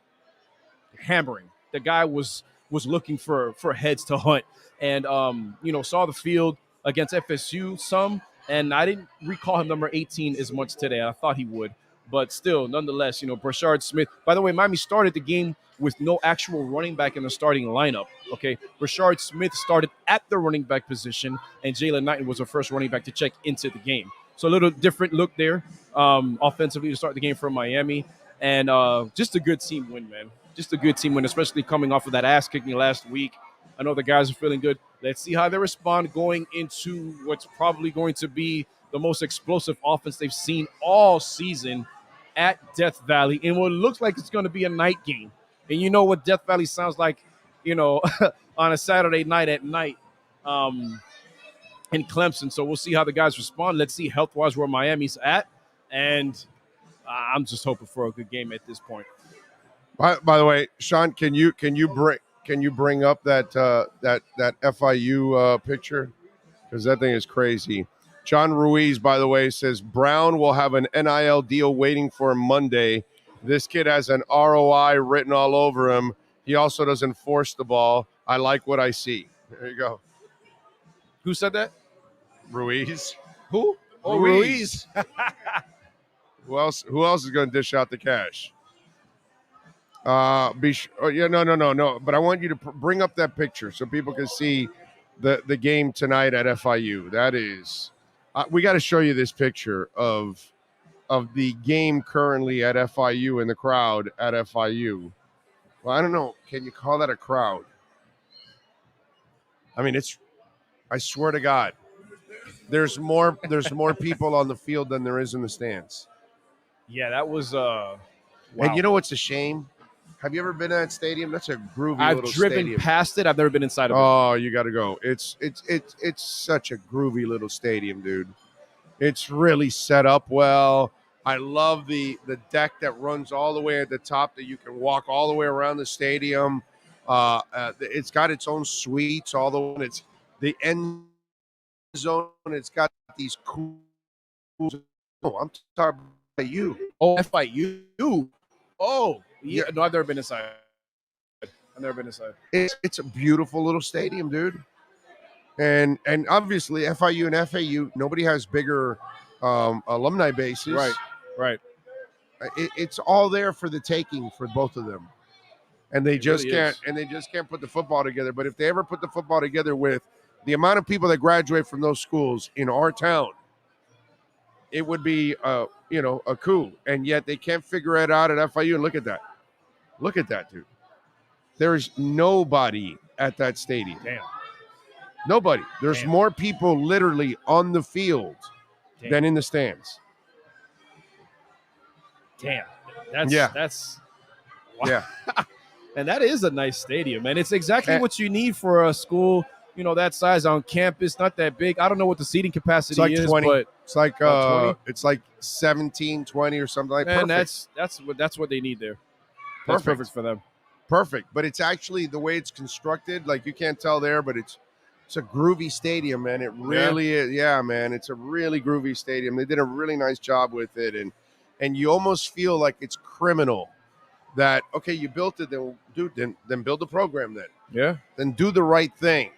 hammering. The guy was looking for heads to hunt, and saw the field against FSU some, and I didn't recall him number 18 as much today. I thought he would, But still, nonetheless, Brashard Smith. By the way, Miami started the game with no actual running back in the starting lineup. Okay, Brashard Smith started at the running back position, and Jalen Knighton was the first running back to check into the game. So a little different look there, offensively to start the game for Miami, and just a good team win, man. Just a good team win, especially coming off of that ass kicking last week. I know the guys are feeling good. Let's see how they respond going into what's probably going to be the most explosive offense they've seen all season at Death Valley, and what looks like it's going to be a night game. And you know what Death Valley sounds like, on a Saturday night at night in Clemson. So we'll see how the guys respond. Let's see health-wise where Miami's at, and I'm just hoping for a good game at this point. By the way, Sean, can you bring up that FIU picture? Because that thing is crazy. John Ruiz, by the way, says Brown will have an NIL deal waiting for him Monday. This kid has an ROI written all over him. He also doesn't force the ball. I like what I see. There you go. Who said that? Ruiz. Who? Oh, Ruiz. Who else is going to dish out the cash? No. But I want you to bring up that picture so people can see the game tonight at FIU. That is, we got to show you this picture of the game currently at FIU and the crowd at FIU. Well, I don't know. Can you call that a crowd? I mean, I swear to God, there's more people on the field than there is in the stands. Yeah, that was wow. And you know what's a shame? Have you ever been to that stadium? That's a groovy little stadium. I've driven past it. I've never been inside of it. Oh, you got to go. It's such a groovy little stadium, dude. It's really set up well. I love the deck that runs all the way at the top that you can walk all the way around the stadium. It's got its own suites, although it's the end zone. It's got these cool. Oh, I'm talking about you. Oh, FIU. Oh, yeah. No, I've never been inside. It's a beautiful little stadium, dude. And obviously FIU and FAU, nobody has bigger alumni bases. Right. It's all there for the taking for both of them. And they just really can't. is. And they just can't put the football together. But if they ever put the football together with the amount of people that graduate from those schools in our town, it would be a coup. And yet they can't figure it out at FIU. And look at that, dude. There's nobody at that stadium. Damn. Nobody. There's more people literally on the field than in the stands. Damn. That's wow. Yeah. And that is a nice stadium, and it's exactly what you need for a school, that size on campus, not that big. I don't know what the seating capacity is, 20. but it's like 20? It's like 17, 20 or something like that. And that's what they need there. That's perfect for them. Perfect. But it's actually the way it's constructed, like you can't tell there, but it's a groovy stadium, man. It really is. Yeah, man. It's a really groovy stadium. They did a really nice job with it, and you almost feel like it's criminal that, okay, you built it, then build the program then. Yeah. Then do the right thing.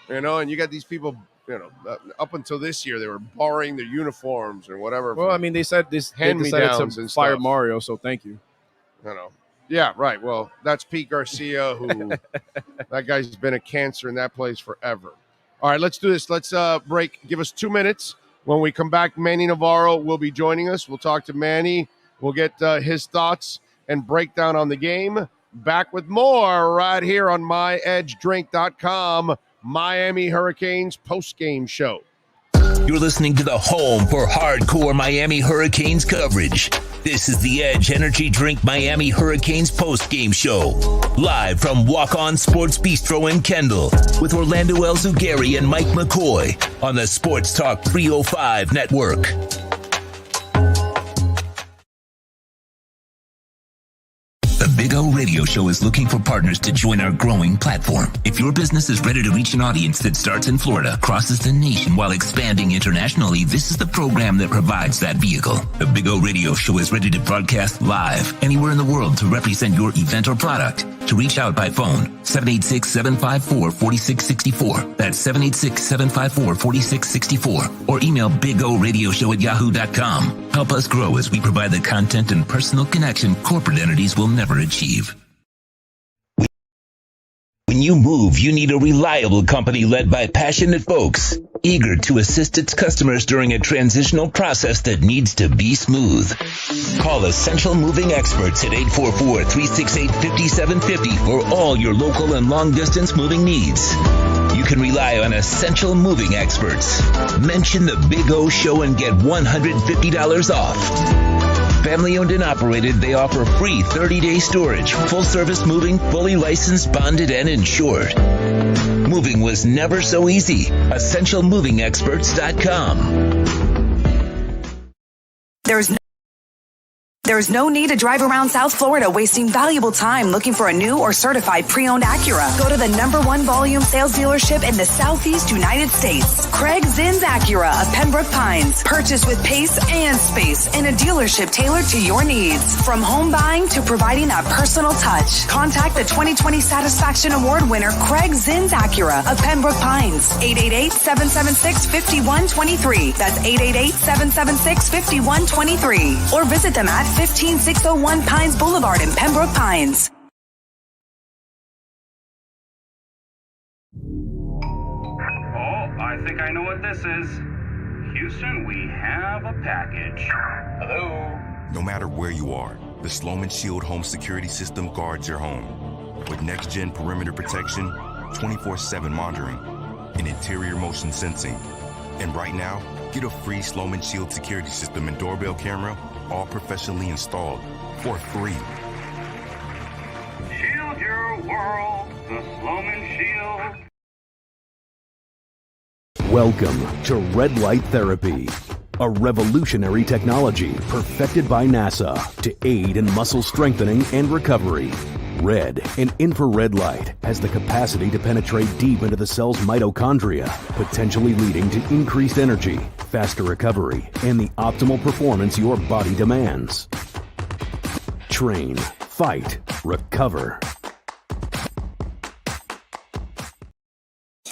And you got these people, up until this year, they were borrowing their uniforms or whatever. Well, I mean, they said they decided to fire Mario, so thank you. Yeah, right. Well, that's Pete Garcia, who that guy's been a cancer in that place forever. All right, let's do this. Let's break. Give us 2 minutes. When we come back, Manny Navarro will be joining us. We'll talk to Manny. We'll get his thoughts and breakdown on the game. Back with more right here on myedgedrink.com, Miami Hurricanes Postgame Show. You're listening to the home for hardcore Miami Hurricanes coverage. This is the Edge Energy Drink Miami Hurricanes Postgame Show. Live from Walk On Sports Bistro in Kendall with Orlando Alzugaray and Mike McCoy on the Sports Talk 305 Network. Big O Radio Show is looking for partners to join our growing platform. If your business is ready to reach an audience that starts in Florida, crosses the nation while expanding internationally, this is the program that provides that vehicle. The Big O Radio Show is ready to broadcast live anywhere in the world to represent your event or product. To reach out by phone, 786-754-4664. That's 786-754-4664. Or email bigoradioshow@yahoo.com. Help us grow as we provide the content and personal connection corporate entities will never achieve. When you move, you need a reliable company led by passionate folks, eager to assist its customers during a transitional process that needs to be smooth. Call Essential Moving Experts at 844-368-5750 for all your local and long-distance moving needs. You can rely on Essential Moving Experts. Mention the Big O Show and get $150 off. Family owned and operated, they offer free 30-day storage, full-service moving, fully licensed, bonded, and insured. Moving was never so easy. EssentialMovingExperts.com. There's no need to drive around South Florida wasting valuable time looking for a new or certified pre-owned Acura. Go to the #1 volume sales dealership in the Southeast United States. Craig Zinn's Acura of Pembroke Pines. Purchase with pace and space in a dealership tailored to your needs. From home buying to providing that personal touch. Contact the 2020 Satisfaction Award winner Craig Zinn's Acura of Pembroke Pines. 888-776-5123. That's 888-776-5123. Or visit them at 15601 Pines Boulevard in Pembroke Pines. Oh, I think I know what this is. Houston, we have a package. Hello? No matter where you are, the Sloman Shield home security system guards your home. With next-gen perimeter protection, 24/7 monitoring, and interior motion sensing. And right now, get a free Sloman Shield security system and doorbell camera, all professionally installed, for free. Shield your world, the Sloman Shield. Welcome to Red Light Therapy, a revolutionary technology perfected by NASA to aid in muscle strengthening and recovery. Red and infrared light has the capacity to penetrate deep into the cell's mitochondria, potentially leading to increased energy, faster recovery, and the optimal performance your body demands. Train, fight, recover.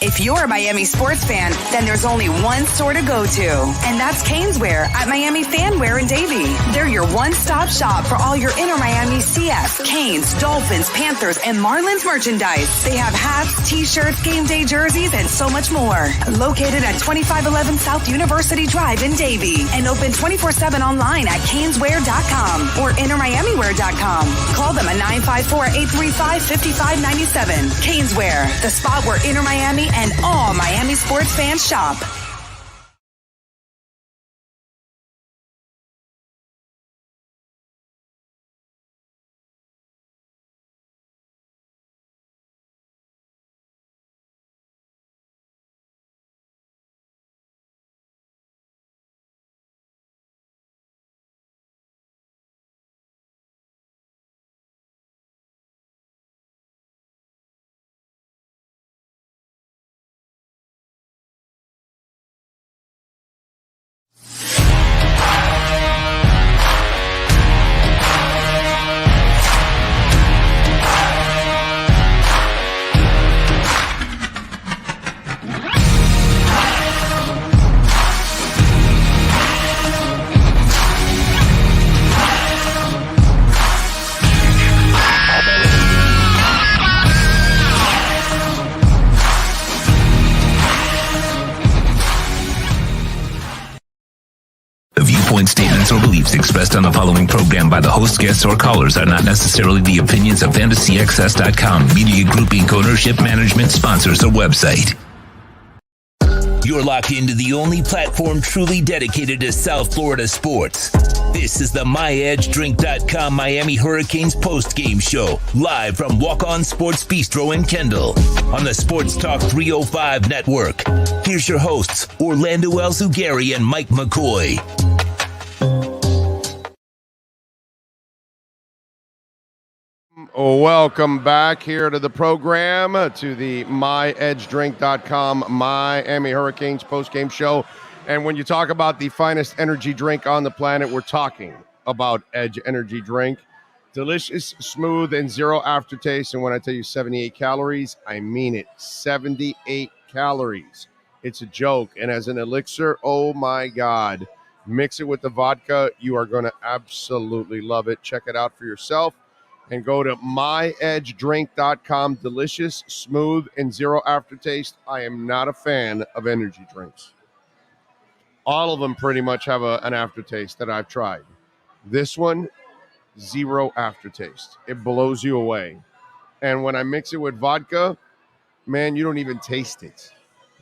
If you're a Miami sports fan, then there's only one store to go to, and that's Caneswear at Miami Fanwear in Davie. They're your one-stop shop for all your inner Miami CF, Canes, Dolphins, Panthers, and Marlins merchandise. They have hats, t-shirts, game day jerseys, and so much more. Located at 2511 South University Drive in Davie, and open 24/7 online at caneswear.com or innermiamiwear.com. Call them at 954-835-5597. Caneswear, the spot where inner Miami and all Miami sports fans shop. Statements or beliefs expressed on the following program by the host, guests, or callers are not necessarily the opinions of FantasyXS.com, Media Group Inc., ownership, management, sponsors, or website. You're locked into the only platform truly dedicated to South Florida sports. This is the MyEdgeDrink.com Miami Hurricanes Postgame Show, live from Walk On Sports Bistro in Kendall on the SportsTalk305 Network. Here's your hosts, Orlando Alzugaray and Mike McCoy. Welcome back here to the program, to the myedgedrink.com Miami Hurricanes postgame show. And when you talk about the finest energy drink on the planet, we're talking about Edge Energy Drink. Delicious, smooth, and zero aftertaste. And when I tell you 78 calories, I mean it. 78 calories. It's a joke. And as an elixir, oh my God. Mix it with the vodka. You are going to absolutely love it. Check it out for yourself. And go to myedgedrink.com. Delicious, smooth, and zero aftertaste. I am not a fan of energy drinks. All of them pretty much have an aftertaste that I've tried. This one, zero aftertaste. It blows you away. And when I mix it with vodka, man, you don't even taste it.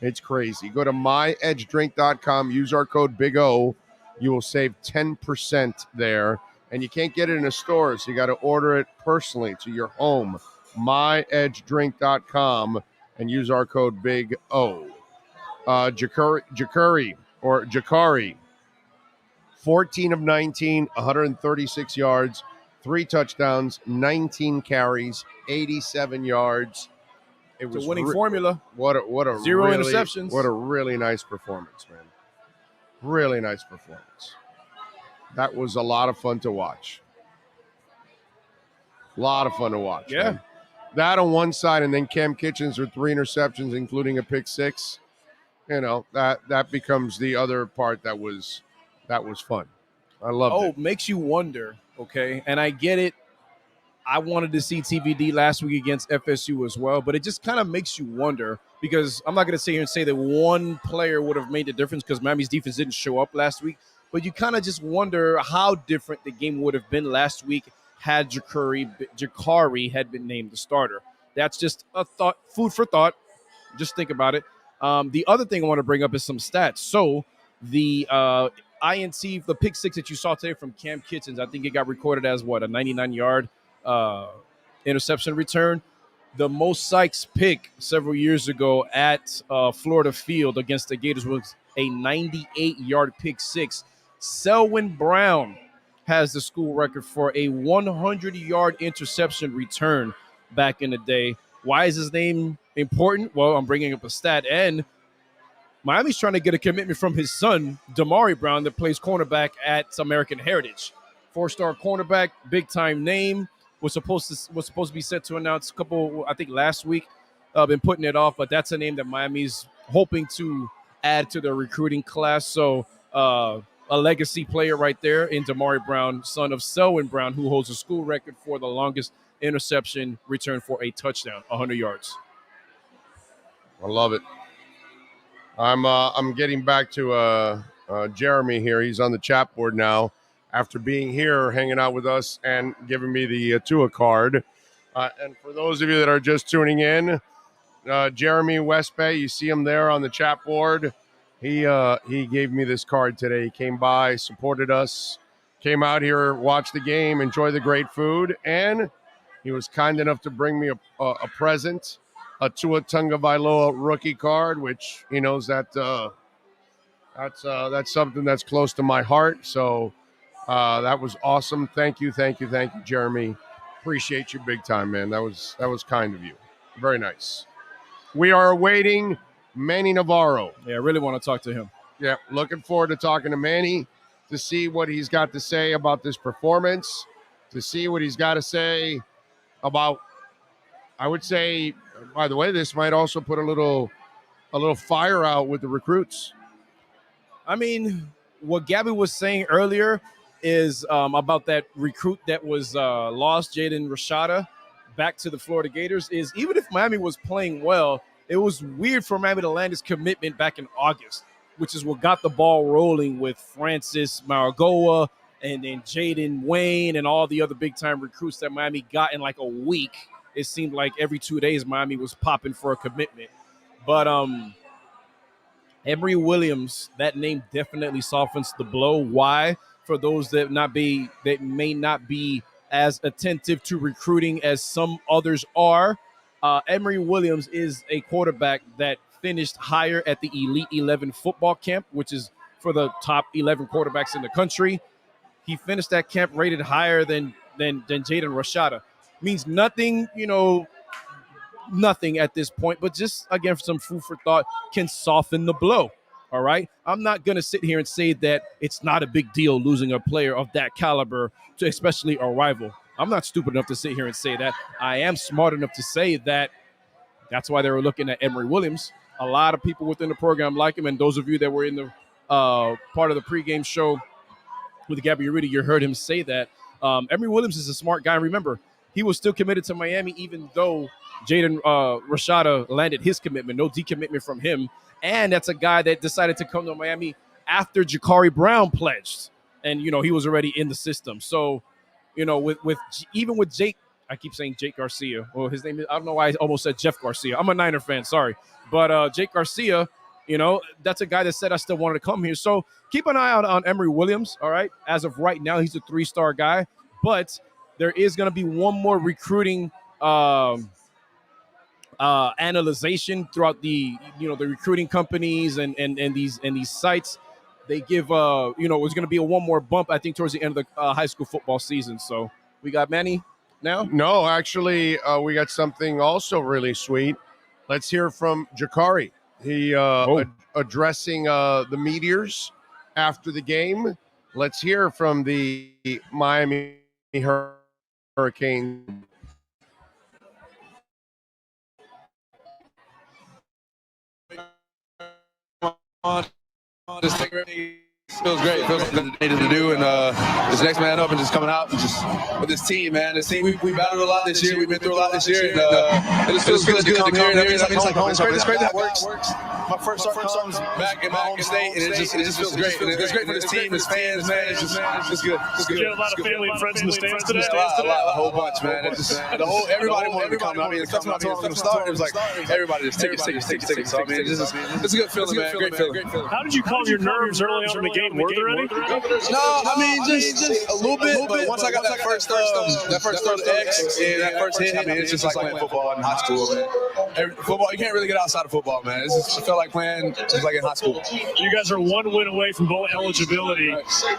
It's crazy. Go to myedgedrink.com. Use our code Big O. You will save 10% there. And you can't get it in a store, so you got to order it personally to your home. myedgedrink.com and use our code Big O. Jakari, 14 of 19, 136 yards, 3 touchdowns, 19 carries, 87 yards. It was a winning formula. What a zero really, interceptions. What a really nice performance, man. Really nice performance. That was a lot of fun to watch. A lot of fun to watch. Yeah. Man. That on one side, and then Cam Kitchens with 3 interceptions, including a pick 6. You know, that becomes the other part that was fun. I loved it. Oh, makes you wonder, okay? And I get it. I wanted to see TVD last week against FSU as well, but it just kind of makes you wonder because I'm not going to sit here and say that one player would have made the difference because Miami's defense didn't show up last week. But you kind of just wonder how different the game would have been last week had Jakari had been named the starter. That's just a thought, food for thought. Just think about it. The other thing I want to bring up is some stats. So the INT, the pick 6 that you saw today from Cam Kitchens, I think it got recorded as a 99-yard interception return. The Mo Sykes pick several years ago at Florida Field against the Gators was a 98-yard pick 6. Selwyn Brown has the school record for a 100-yard interception return back in the day. Why is his name important? Well, I'm bringing up a stat, and Miami's trying to get a commitment from his son, Damari Brown, that plays cornerback at American Heritage. 4-star cornerback, big-time name. Was supposed to be set to announce last week. Been putting it off, but that's a name that Miami's hoping to add to their recruiting class. So a legacy player right there in Damari Brown, son of Selwyn Brown, who holds a school record for the longest interception return for a touchdown, 100 yards. I love it. I'm getting back to Jeremy here. He's on the chat board now after being here, hanging out with us and giving me the Tua card. And for those of you that are just tuning in, Jeremy West Bay, you see him there on the chat board. He gave me this card today. He came by, supported us, came out here, watched the game, enjoyed the great food, and he was kind enough to bring me a present, a Tua Tagovailoa rookie card, which he knows that that's something that's close to my heart. So that was awesome. Thank you, Jeremy. Appreciate you big time, man. That was kind of you. Very nice. We are awaiting Manny Navarro. Yeah, I really want to talk to him. Yeah, looking forward to talking to Manny to see what he's got to say about this performance, to see what he's got to say about, I would say, by the way, this might also put a little fire out with the recruits. I mean, what Gabby was saying earlier is about that recruit that was lost, Jaden Rashada, back to the Florida Gators, is even if Miami was playing well, it was weird for Miami to land his commitment back in August, which is what got the ball rolling with Francis Maragoa and then Jaden Wayne and all the other big-time recruits that Miami got in like a week. It seemed like every 2 days Miami was popping for a commitment. But Emory Williams, that name definitely softens the blow. Why? For those that may not be as attentive to recruiting as some others are, Emory Williams is a quarterback that finished higher at the Elite 11 football camp, which is for the top 11 quarterbacks in the country. He finished that camp rated higher than Jaden Rashada. means nothing, nothing at this point, but just, again, some food for thought can soften the blow. All right. I'm not going to sit here and say that it's not a big deal losing a player of that caliber to especially a rival. I'm not stupid enough to sit here and say that. I am smart enough to say that that's why they were looking at Emory Williams. A lot of people within the program like him, and those of you that were in the part of the pregame show with Gabby Urruti, you heard him say that. Emory Williams is a smart guy. Remember, he was still committed to Miami even though Jaden Rashada landed his commitment. No decommitment from him. And that's a guy that decided to come to Miami after Jakari Brown pledged. And, he was already in the system. So, even with Jake, I keep saying Jake Garcia. Well, his name is, I don't know why I almost said Jeff Garcia. I'm a Niner fan, sorry. But Jake Garcia, that's a guy that said I still wanted to come here. So keep an eye out on Emory Williams, all right? As of right now, he's a 3-star guy. But there is going to be one more recruiting analyzation throughout the recruiting companies and these sites. They give it's going to be one more bump, I think, towards the end of the high school football season. So we got Manny now. No, actually, we got something also really sweet. Let's hear from Jakari. He addressing the Meteors after the game. Let's hear from the Miami Hurricanes. Just feels great. Feels like the day to do, and this next man up and just coming out and just with this team, man. This team, we battled a lot this year. We've been through a lot this year, and it just feels good to come here. It's like home. It's great that works. My first start comes back in my home state, and it just feels great. And it's great for this team, his fans, man. It's good. It's good. You have a lot of family and friends in the stands today. A whole bunch, man. It's just everybody wanted to come. I mean, that's when I told them to start. It was like everybody just tickets. So I mean, it's a good feeling, man. Great feeling. How did you calm your nerves early on in the game? Were there any? No, I mean just a little bit. But once I got that first throw to X and that first hit, I mean it's just like playing football in high school, man. Football, you can't really get outside of football, man. I felt like playing just like in high school. You guys are one win away from bowl eligibility.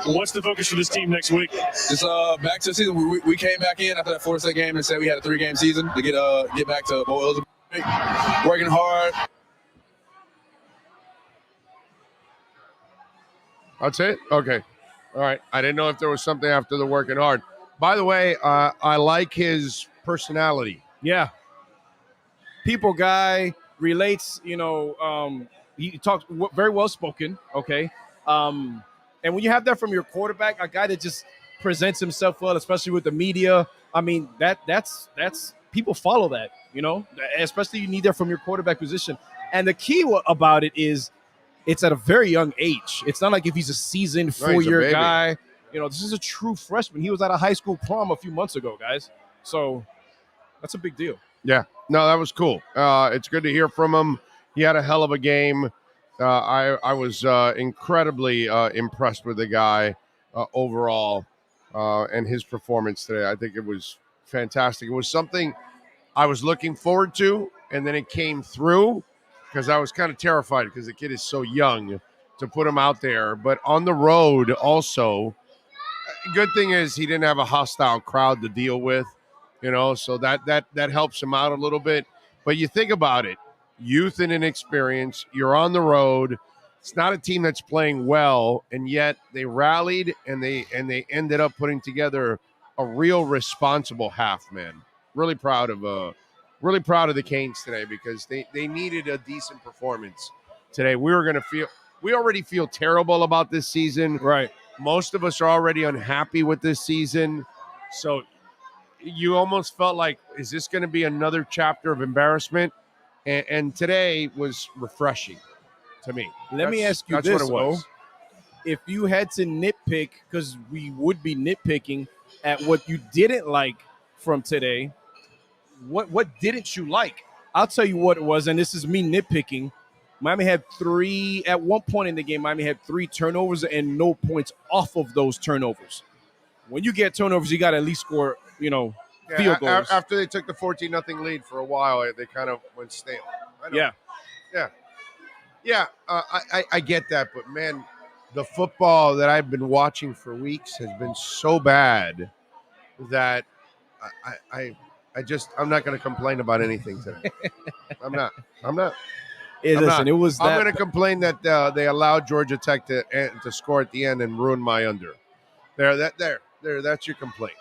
What's the focus for this team next week? Just back to the season. We came back in after that Florida State game and said we had a 3-game season to get back to bowl eligibility. Working hard. That's it? Okay. All right. I didn't know if there was something after the working hard. By the way, I like his personality. Yeah. People guy, relates, he talks very well spoken, okay? And when you have that from your quarterback, a guy that just presents himself well, especially with the media, I mean, that's people follow that, especially you need that from your quarterback position. And the key about it is it's at a very young age. It's not like if he's a seasoned 4-year guy. This is a true freshman. He was at a high school prom a few months ago, guys. So that's a big deal. Yeah. No, that was cool. It's good to hear from him. He had a hell of a game. I was incredibly impressed with the guy overall and his performance today. I think it was fantastic. It was something I was looking forward to, and then it came through. Because I was kind of terrified because the kid is so young to put him out there. But on the road also, good thing is he didn't have a hostile crowd to deal with, so that helps him out a little bit. But you think about it, youth and inexperience, you're on the road. It's not a team that's playing well, and yet they rallied and they ended up putting together a real responsible half, man. Really proud of the Canes today because they needed a decent performance today. We already feel terrible about this season. Right. Most of us are already unhappy with this season. So you almost felt like, is this going to be another chapter of embarrassment? And today was refreshing to me. Let me ask you this, though. If you had to nitpick, because we would be nitpicking at what you didn't like from today, what didn't you like? I'll tell you what it was, and this is me nitpicking. Miami had at one point in the game, Miami had 3 turnovers and no points off of those turnovers. When you get turnovers, you got to at least score, field goals. After they took the 14-0 lead for a while, they kind of went stale. Yeah. I get that, but man, the football that I've been watching for weeks has been so bad that I'm not going to complain about anything today. I'm not. Listen, it was. I'm going to complain that they allowed Georgia Tech to score at the end and ruin my under. There. That's your complaint.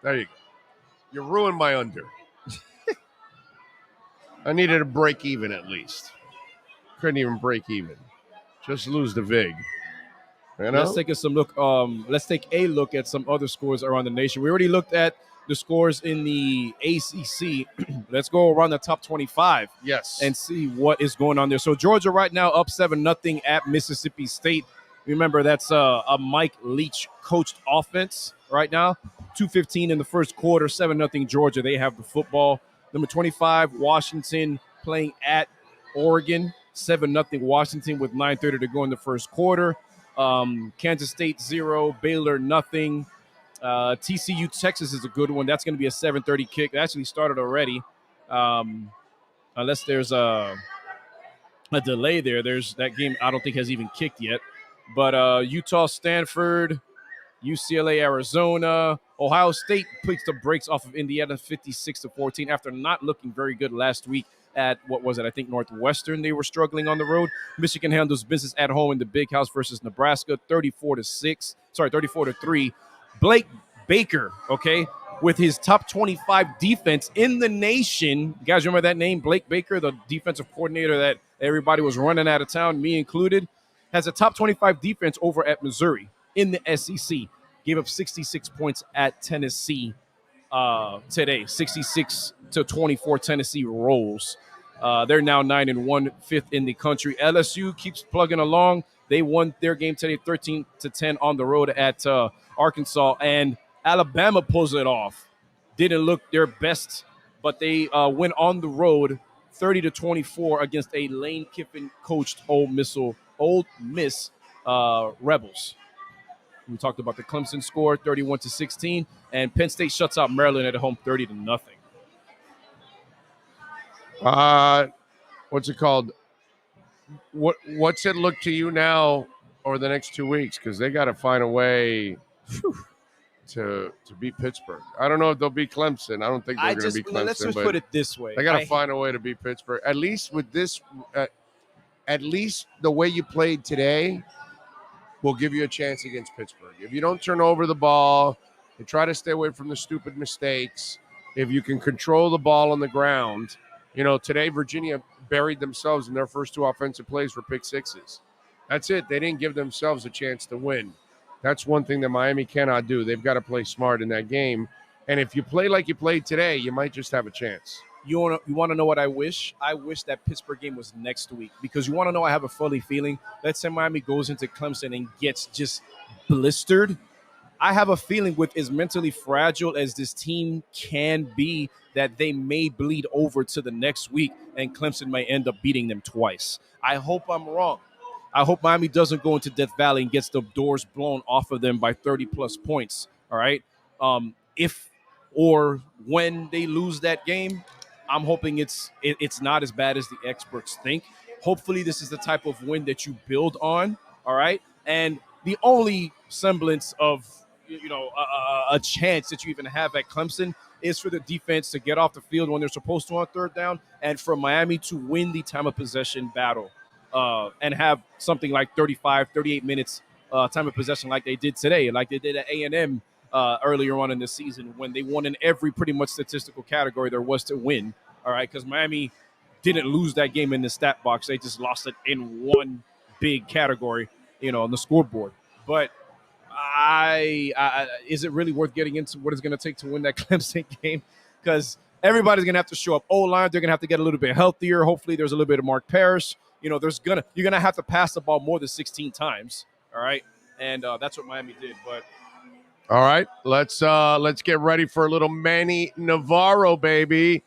There you go. You ruined my under. I needed a break even at least. Couldn't even break even. Just lose the vig. You know? Let's take a look at some other scores around the nation. We already looked at the scores in the ACC. Let's go around the top 25. Yes. And see what is going on there. So Georgia right now up 7-0 at Mississippi State. Remember, that's a Mike Leach coached offense right now. 2:15 in the first quarter, 7-0 Georgia. They have the football. Number 25, Washington playing at Oregon. 7-0 Washington with 9:30 to go in the first quarter. Kansas State 0, Baylor nothing. TCU Texas is a good one. That's going to be a 7:30 kick. It actually started already. Unless there's a delay there. There's that game I don't think has even kicked yet. But Utah, Stanford, UCLA, Arizona, Ohio State puts the brakes off of Indiana 56-14 after not looking very good last week at, what was it, I think Northwestern. They were struggling on the road. Michigan handles business at home in the Big House versus Nebraska 34-3. Blake Baker, okay, with his top 25 defense in the nation. You guys remember that name, Blake Baker, the defensive coordinator that everybody was running out of town, me included, has a top 25 defense over at Missouri in the SEC. Gave up 66 points at Tennessee today. 66-24 Tennessee rolls. They're now 9-1, fifth in the country. LSU keeps plugging along. They won their game today 13-10 on the road at Arkansas. And Alabama pulls it off. Didn't look their best, but they went on the road 30-24 against a Lane Kiffin coached Ole Miss Rebels. We talked about the Clemson score, 31-16, and Penn State shuts out Maryland at home, 30-0. What's it called? What's it look to you now over the next 2 weeks? Because they got to find a way to beat Pittsburgh. I don't know if they'll beat Clemson. I don't think they're going to beat Clemson. Let's just put it this way: they got to find a way to beat Pittsburgh. At least with this, at least the way you played today will give you a chance against Pittsburgh. If you don't turn over the ball and try to stay away from the stupid mistakes, if you can control the ball on the ground, today Virginia buried themselves in their first two offensive plays for pick sixes. That's it. They didn't give themselves a chance to win. That's one thing that Miami cannot do. They've got to play smart in that game. And if you play like you played today, you might just have a chance. You want to know what I wish? I wish that Pittsburgh game was next week, because you want to know I have a funny feeling. Let's say Miami goes into Clemson and gets just blistered. I have a feeling with as mentally fragile as this team can be that they may bleed over to the next week and Clemson may end up beating them twice. I hope I'm wrong. I hope Miami doesn't go into Death Valley and gets the doors blown off of them by 30-plus points, all right? If or when they lose that game, I'm hoping it's not as bad as the experts think. Hopefully this is the type of win that you build on, all right? And the only semblance of, a chance that you even have at Clemson is for the defense to get off the field when they're supposed to on third down and for Miami to win the time of possession battle and have something like 35, 38 minutes time of possession like they did today, like they did at A&M earlier on in the season when they won in every pretty much statistical category there was to win, all right? Because Miami didn't lose that game in the stat box. They just lost it in one big category, on the scoreboard. But is it really worth getting into what it's going to take to win that Clemson game? Because everybody's going to have to show up O-line. They're going to have to get a little bit healthier. Hopefully there's a little bit of Mark Parrish. You're going to have to pass the ball more than 16 times, all right? And that's what Miami did. But all right, let's get ready for a little Manny Navarro, baby.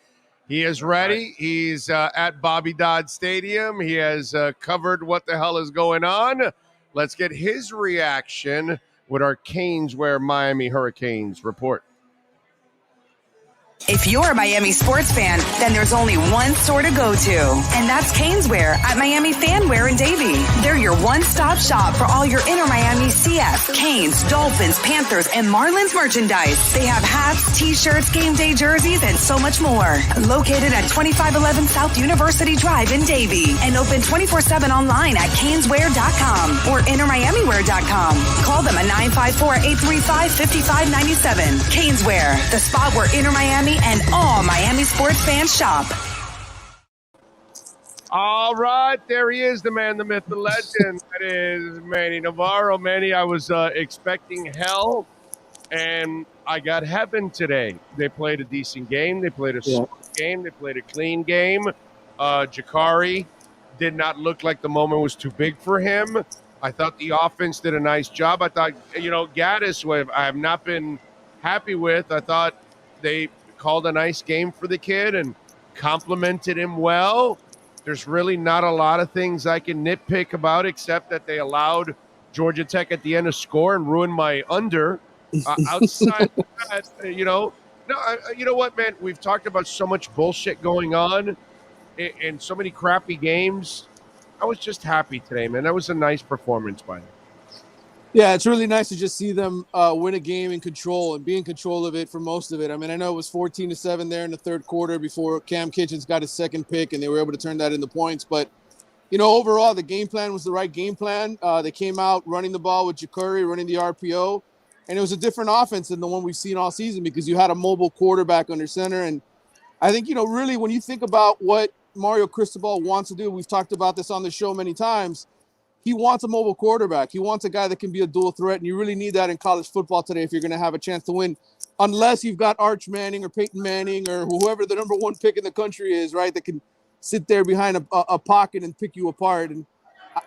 He is ready. He's at Bobby Dodd Stadium. He has covered what the hell is going on. Let's get his reaction with our Canes Wear Miami Hurricanes report. If you're a Miami sports fan, then there's only one store to go to, and that's Caneswear at Miami Fanwear in Davie. They're your one-stop shop for all your Inter Miami CF, Canes, Dolphins, Panthers, and Marlins merchandise. They have hats, t-shirts, game day jerseys, and so much more. Located at 2511 South University Drive in Davie, and open 24/7 online at caneswear.com or intermiamiwear.com. Call them at 954-835-5597. Caneswear, the spot where Inter Miami and all Miami sports fans shop. All right, there he is, the man, the myth, the legend. That is Manny Navarro. Manny, I was expecting hell, and I got heaven today. They played a decent game. They played a smart game. They played a clean game. Jakari did not look like the moment was too big for him. I thought the offense did a nice job. I thought, Gaddis, I have not been happy with. I thought they called a nice game for the kid and complimented him well. There's really not a lot of things I can nitpick about except that they allowed Georgia Tech at the end to score and ruin my under. Outside of that, you know what, man? We've talked about so much bullshit going on and so many crappy games. I was just happy today, man. That was a nice performance by them. Yeah, it's really nice to just see them win a game in control and be in control of it for most of it. I mean, I know it was 14-7 there in the third quarter before Cam Kitchens got his second pick, and they were able to turn that into points. But, overall, the game plan was the right game plan. They came out running the ball with Jakari, running the RPO, and it was a different offense than the one we've seen all season because you had a mobile quarterback under center. And I think, really, when you think about what Mario Cristobal wants to do, we've talked about this on the show many times, he wants a mobile quarterback. He wants a guy that can be a dual threat, and you really need that in college football today if you're going to have a chance to win, unless you've got Arch Manning or Peyton Manning or whoever the number one pick in the country is, right, that can sit there behind a pocket and pick you apart. And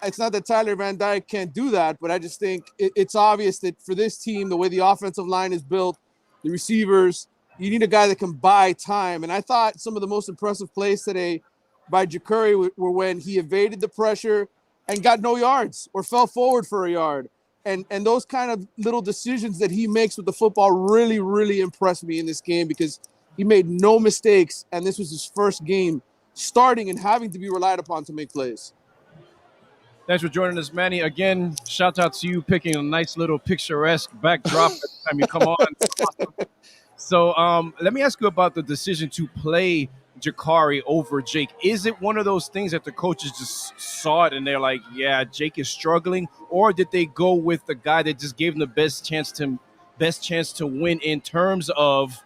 it's not that Tyler Van Dyke can't do that, but I just think it's obvious that for this team, the way the offensive line is built, the receivers, you need a guy that can buy time. And I thought some of the most impressive plays today by Jakari were when he evaded the pressure and got no yards or fell forward for a yard. And those kind of little decisions that he makes with the football really, really impressed me in this game because he made no mistakes, and this was his first game starting and having to be relied upon to make plays. Thanks for joining us, Manny. Again, shout out to you picking a nice little picturesque backdrop every time you come on. So let me ask you about the decision to play Jakari over Jake. Is it one of those things that the coaches just saw it and they're like, yeah, Jake is struggling? Or did they go with the guy that just gave them the best chance to win in terms of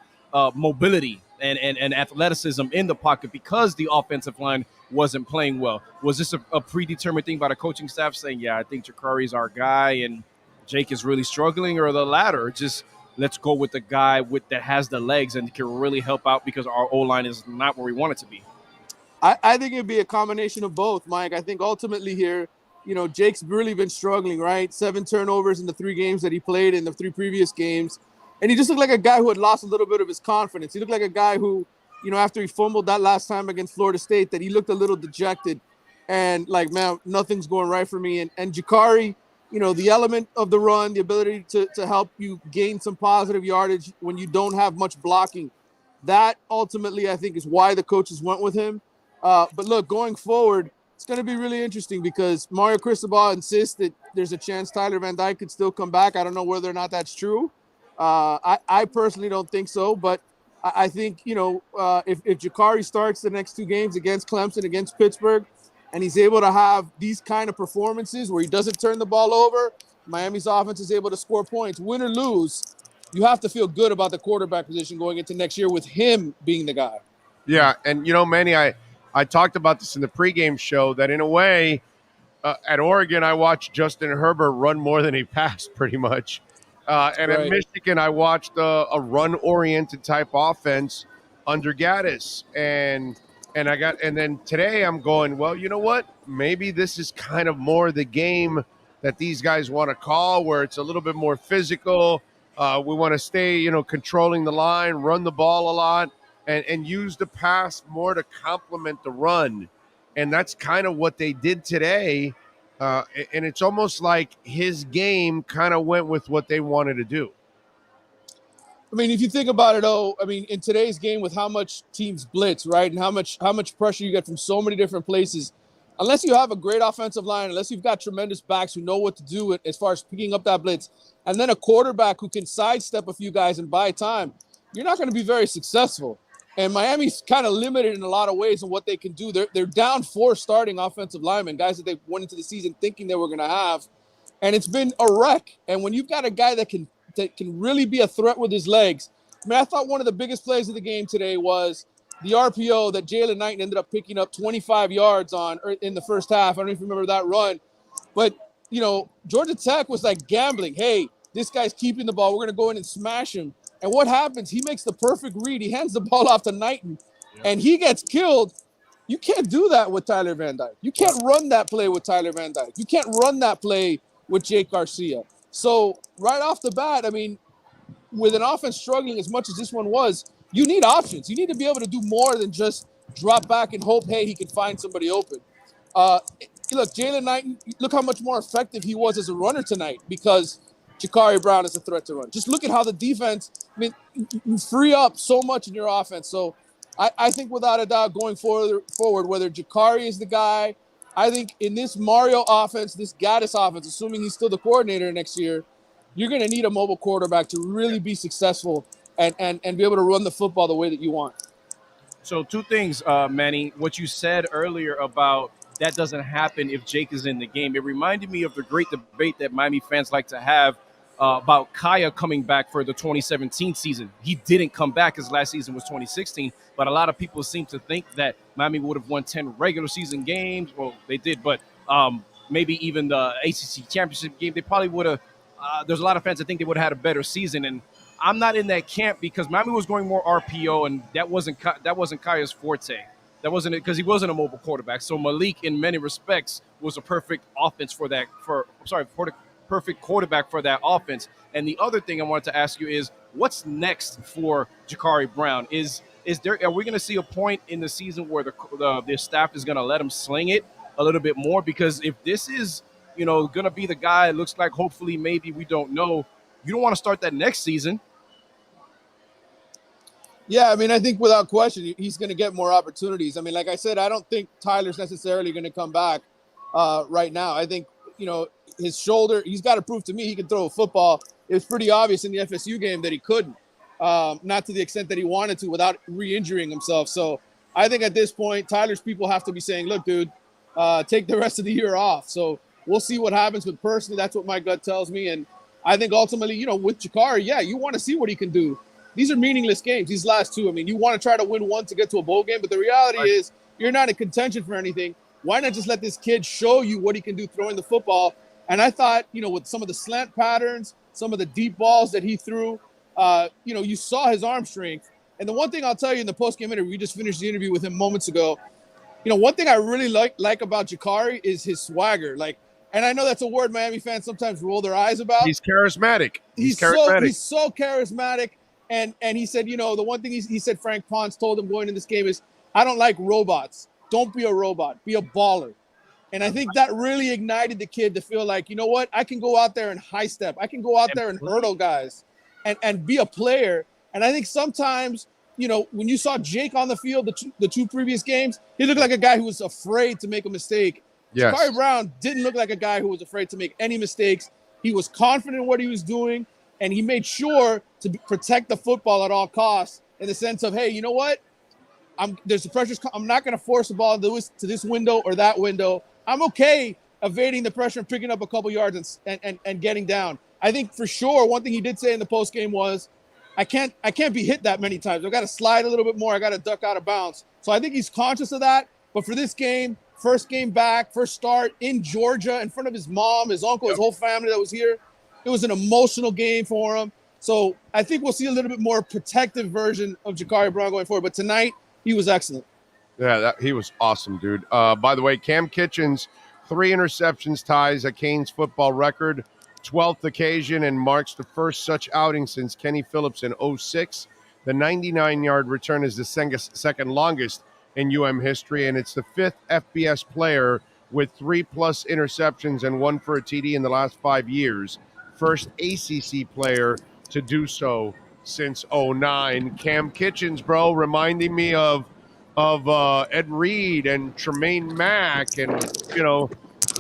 mobility and athleticism in the pocket because the offensive line wasn't playing well? Was this a predetermined thing by the coaching staff saying, yeah, I think Jakari is our guy and Jake is really struggling, or the latter, just let's go with the guy that has the legs and can really help out because our O-line is not where we want it to be? I think it'd be a combination of both, Mike. I think ultimately here, Jake's really been struggling, right? 7 turnovers in the 3 games that he played in the 3 previous games. And he just looked like a guy who had lost a little bit of his confidence. He looked like a guy who, after he fumbled that last time against Florida State, that he looked a little dejected and like, man, nothing's going right for me. And Jakari, the element of the run, the ability to help you gain some positive yardage when you don't have much blocking, that ultimately I think is why the coaches went with him. But look, going forward, it's going to be really interesting because Mario Cristobal insists that there's a chance Tyler Van Dyke could still come back. I don't know whether or not that's true. I personally don't think so, but I think, if Jakari starts the next 2 games against Clemson, against Pittsburgh, and he's able to have these kind of performances where he doesn't turn the ball over, Miami's offense is able to score points. Win or lose, you have to feel good about the quarterback position going into next year with him being the guy. Yeah, and, Manny, I talked about this in the pregame show that in a way, at Oregon, I watched Justin Herbert run more than he passed pretty much. And right. At Michigan, I watched a run-oriented type offense under Gaddis. And then today I'm going, well, you know what? Maybe this is kind of more the game that these guys want to call, where it's a little bit more physical. We want to stay, controlling the line, run the ball a lot, and use the pass more to complement the run. And that's kind of what they did today. And it's almost like his game kind of went with what they wanted to do. I mean, if you think about it, though, I mean, in today's game with how much teams blitz, right, and how much pressure you get from so many different places, unless you have a great offensive line, unless you've got tremendous backs who know what to do as far as picking up that blitz, and then a quarterback who can sidestep a few guys and buy time, you're not going to be very successful. And Miami's kind of limited in a lot of ways in what they can do. They're down 4 starting offensive linemen, guys that they went into the season thinking they were going to have, and it's been a wreck. And when you've got a guy that can really be a threat with his legs, I mean, I thought one of the biggest plays of the game today was the RPO that Jalen Knighton ended up picking up 25 yards on in the first half. I don't know if you remember that run. But, you know, Georgia Tech was like gambling. Hey, this guy's keeping the ball. We're going to go in and smash him. And what happens? He makes the perfect read. He hands the ball off to Knighton, and he gets killed. You can't do that with Tyler Van Dyke. You can't run that play with Tyler Van Dyke. You can't run that play with Jake Garcia. So right off the bat, I mean, with an offense struggling as much as this one was, you need options. You need to be able to do more than just drop back and hope, hey, he can find somebody open. Look, Jalen Knighton, look how much more effective he was as a runner tonight because Jakari Brown is a threat to run. Just look at how the defense, I mean, you free up so much in your offense. So I think without a doubt going forward, whether Jakari is the guy, I think in this Mario offense, this Gaddis offense, assuming he's still the coordinator next year, you're going to need a mobile quarterback to really be successful and be able to run the football the way that you want. So 2 things, Manny. What you said earlier about that doesn't happen if Jake is in the game. It reminded me of the great debate that Miami fans like to have about Kaya coming back for the 2017 season. He didn't come back because last season was 2016, but a lot of people seem to think that Miami would have won 10 regular season games. Well, they did, but maybe even the ACC championship game, they probably would have. There's a lot of fans that think they would have had a better season, and I'm not in that camp because Miami was going more RPO, and that wasn't Kaya's forte. That wasn't it because he wasn't a mobile quarterback. So Malik, in many respects, was a perfect offense for the perfect quarterback for that offense. And the other thing I wanted to ask you is, what's next for Jakari Brown? Are we going to see a point in the season where the staff is going to let him sling it a little bit more? Because if this is, going to be the guy, it looks like hopefully maybe we don't know. You don't want to start that next season. Yeah, I mean, I think without question, he's going to get more opportunities. I mean, like I said, I don't think Tyler's necessarily going to come back right now. I think, his shoulder, he's got to prove to me he can throw a football. It was pretty obvious in the FSU game that he couldn't, not to the extent that he wanted to without re-injuring himself. So I think at this point, Tyler's people have to be saying, look, dude, take the rest of the year off. So we'll see what happens with personally. That's what my gut tells me. And I think ultimately, with Jakari, yeah, you want to see what he can do. These are meaningless games, these last 2. I mean, you want to try to win one to get to a bowl game, but the reality is you're not in contention for anything. Why not just let this kid show you what he can do throwing the football? And I thought, with some of the slant patterns, some of the deep balls that he threw, you saw his arm strength. And the one thing I'll tell you in the postgame interview, we just finished the interview with him moments ago. One thing I really like about Jakari is his swagger. And I know that's a word Miami fans sometimes roll their eyes about. He's charismatic. He's so charismatic. And he said, the one thing he said Frank Ponce told him going in this game is, I don't like robots. Don't be a robot. Be a baller. And I think that really ignited the kid to feel like, what? I can go out there and high step. I can go out there and hurdle guys and be a player. And I think sometimes, when you saw Jake on the field, the two previous games, he looked like a guy who was afraid to make a mistake. Yes. Jakari Brown didn't look like a guy who was afraid to make any mistakes. He was confident in what he was doing, and he made sure to protect the football at all costs in the sense of, hey, you know what? There's the pressures. I'm not going to force the ball to this window or that window. I'm okay evading the pressure and picking up a couple yards and getting down. I think for sure one thing he did say in the postgame was, I can't be hit that many times. I've got to slide a little bit more. I got to duck out of bounds. So I think he's conscious of that. But for this game, first game back, first start in Georgia in front of his mom, his uncle, his whole family that was here, it was an emotional game for him. So I think we'll see a little bit more protective version of Jakari Brown going forward. But tonight, he was excellent. Yeah, he was awesome, dude. By the way, Cam Kitchens, 3 interceptions ties a Canes football record, 12th occasion, and marks the first such outing since Kenny Phillips in 2006. The 99-yard return is the second longest in history, and it's the 5th FBS player with 3+ interceptions and 1 for a TD in the last 5 years. First ACC player to do so since 2009. Cam Kitchens, bro, reminding me of Ed Reed and Tremaine Mack and,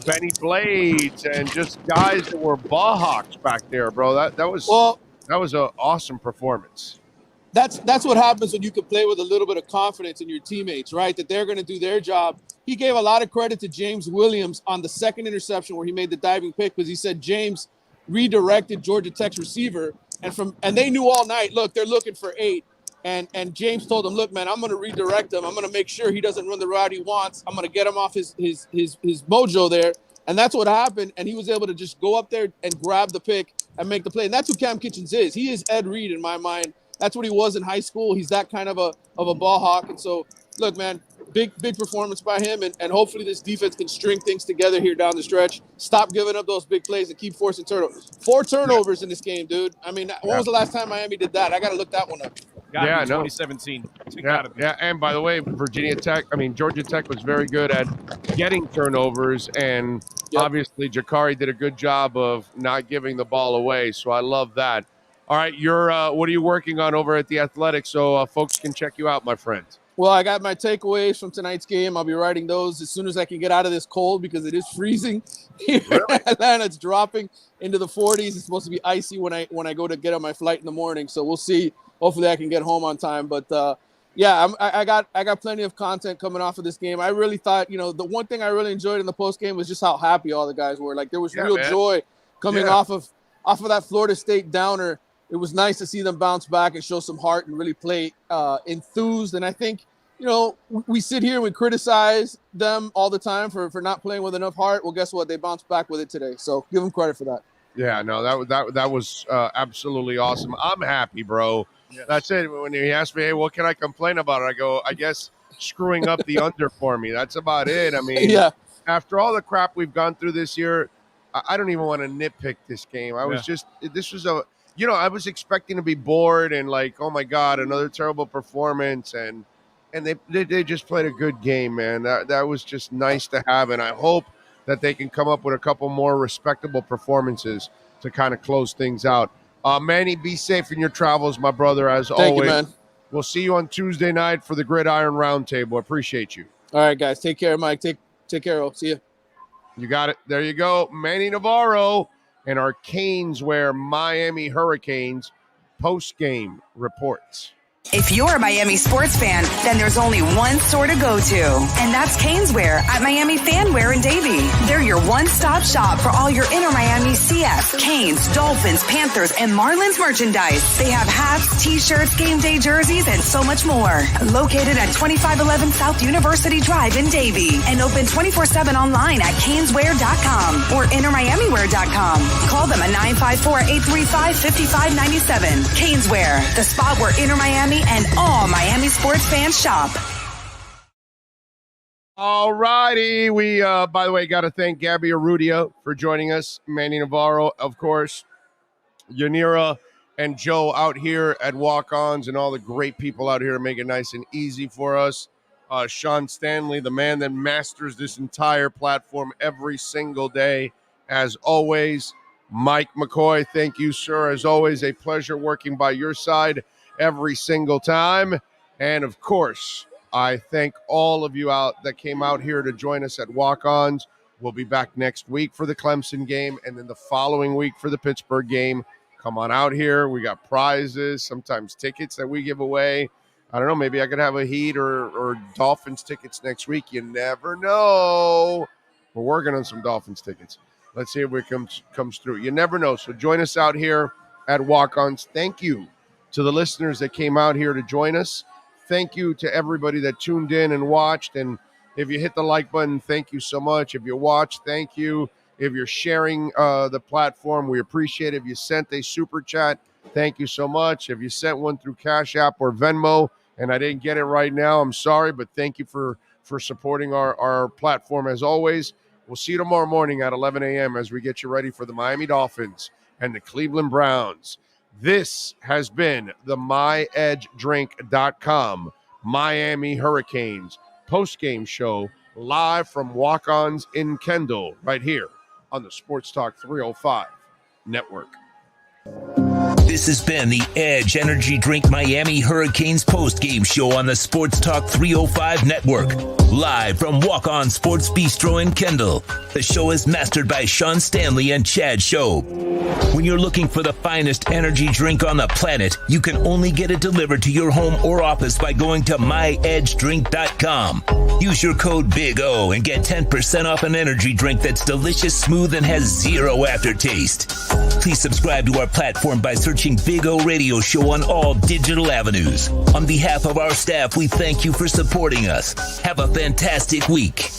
Benny Blades and just guys that were ball hawks back there, bro. That was an awesome performance. That's what happens when you can play with a little bit of confidence in your teammates, right? That they're going to do their job. He gave a lot of credit to James Williams on the second interception where he made the diving pick because he said James redirected Georgia Tech's receiver, and they knew all night, look, they're looking for 8. And James told him, look, man, I'm going to redirect him. I'm going to make sure he doesn't run the route he wants. I'm going to get him off his mojo there. And that's what happened. And he was able to just go up there and grab the pick and make the play. And that's who Cam Kitchens is. He is Ed Reed in my mind. That's what he was in high school. He's that kind of a ball hawk. And so, look, man, big performance by him. And hopefully this defense can string things together here down the stretch. Stop giving up those big plays and keep forcing turnovers. 4 turnovers in this game, dude. I mean, when was the last time Miami did that? I got to look that one up. 2017. Yeah. And by the way, Georgia Tech was very good at getting turnovers, and obviously Jakari did a good job of not giving the ball away. So I love that. All right, what are you working on over at the Athletic so folks can check you out, my friend? Well, I got my takeaways from tonight's game. I'll be writing those as soon as I can get out of this cold because it is freezing here in Atlanta. It's dropping into the 40s. It's supposed to be icy when I go to get on my flight in the morning. So we'll see. Hopefully I can get home on time. But, I got plenty of content coming off of this game. I really thought, the one thing I really enjoyed in the postgame was just how happy all the guys were. Like, there was real joy coming off of that Florida State downer. It was nice to see them bounce back and show some heart and really play enthused. And I think, we sit here and we criticize them all the time for not playing with enough heart. Well, guess what? They bounced back with it today. So give them credit for that. Yeah, no, that was absolutely awesome. I'm happy, bro. Yes. That's it. When he asked me, hey, what can I complain about? I go, I guess screwing up the under for me. That's about it. I mean, after all the crap we've gone through this year, I don't even want to nitpick this game. I was expecting to be bored and like, oh my God, another terrible performance. And they just played a good game, man. That was just nice to have. And I hope that they can come up with a couple more respectable performances to kind of close things out. Manny, be safe in your travels, my brother, as always. Thank you, man. We'll see you on Tuesday night for the Gridiron Roundtable. Appreciate you. All right, guys. Take care, Mike. Take care. I'll see you. You got it. There you go. Manny Navarro and our Caneswear Miami Hurricanes post-game reports. If you're a Miami sports fan, then there's only one store to go to, and that's Caneswear at Miami Fanwear in Davie. They're your one-stop shop for all your Inter Miami CF, Canes, Dolphins, Panthers, and Marlins merchandise. They have hats, t-shirts, game day jerseys, and so much more. Located at 2511 South University Drive in Davie, and open 24/7 online at caneswear.com or intermiamiwear.com. Call them at 954-835-5597. Caneswear, the spot where Inter Miami and all Miami sports fans shop. All righty. We, by the way, got to thank Gabby Arrudia for joining us. Manny Navarro, of course. Yanira and Joe out here at Walk-Ons and all the great people out here to make it nice and easy for us. Sean Stanley, the man that masters this entire platform every single day, as always. Mike McCoy, thank you, sir. As always, a pleasure working by your side every single time. And of course, I thank all of you out that came out here to join us at Walk-Ons. We'll be back next week for the Clemson game and then the following week for the Pittsburgh game. Come on out here. We got prizes, sometimes tickets that we give away. I don't know, maybe I could have a Heat or Dolphins tickets next week. You never know. We're working on some Dolphins tickets. Let's see if it comes through. You never know. So join us out here at Walk-Ons. Thank you to the listeners that came out here to join us. Thank you to everybody that tuned in and watched. And if you hit the like button, thank you so much. If you watched, thank you. If you're sharing the platform, we appreciate it. If you sent a super chat, thank you so much. If you sent one through Cash App or Venmo and I didn't get it right now, I'm sorry, but thank you for supporting our platform as always. We'll see you tomorrow morning at 11 a.m. as we get you ready for the Miami Dolphins and the Cleveland Browns. This has been the MyEdgeDrink.com Miami Hurricanes postgame show live from Walk-Ons in Kendall right here on the Sports Talk 305 Network. This has been the Edge Energy Drink Miami Hurricanes Postgame Show on the Sports Talk 305 Network. Live from Walk On Sports Bistro in Kendall. The show is mastered by Sean Stanley and Chad Shope. When you're looking for the finest energy drink on the planet, you can only get it delivered to your home or office by going to myedgedrink.com. Use your code Big O and get 10% off an energy drink that's delicious, smooth, and has zero aftertaste. Please subscribe to our platform by searching Big O Radio Show on all digital avenues. On behalf of our staff, we thank you for supporting us. Have a fantastic week.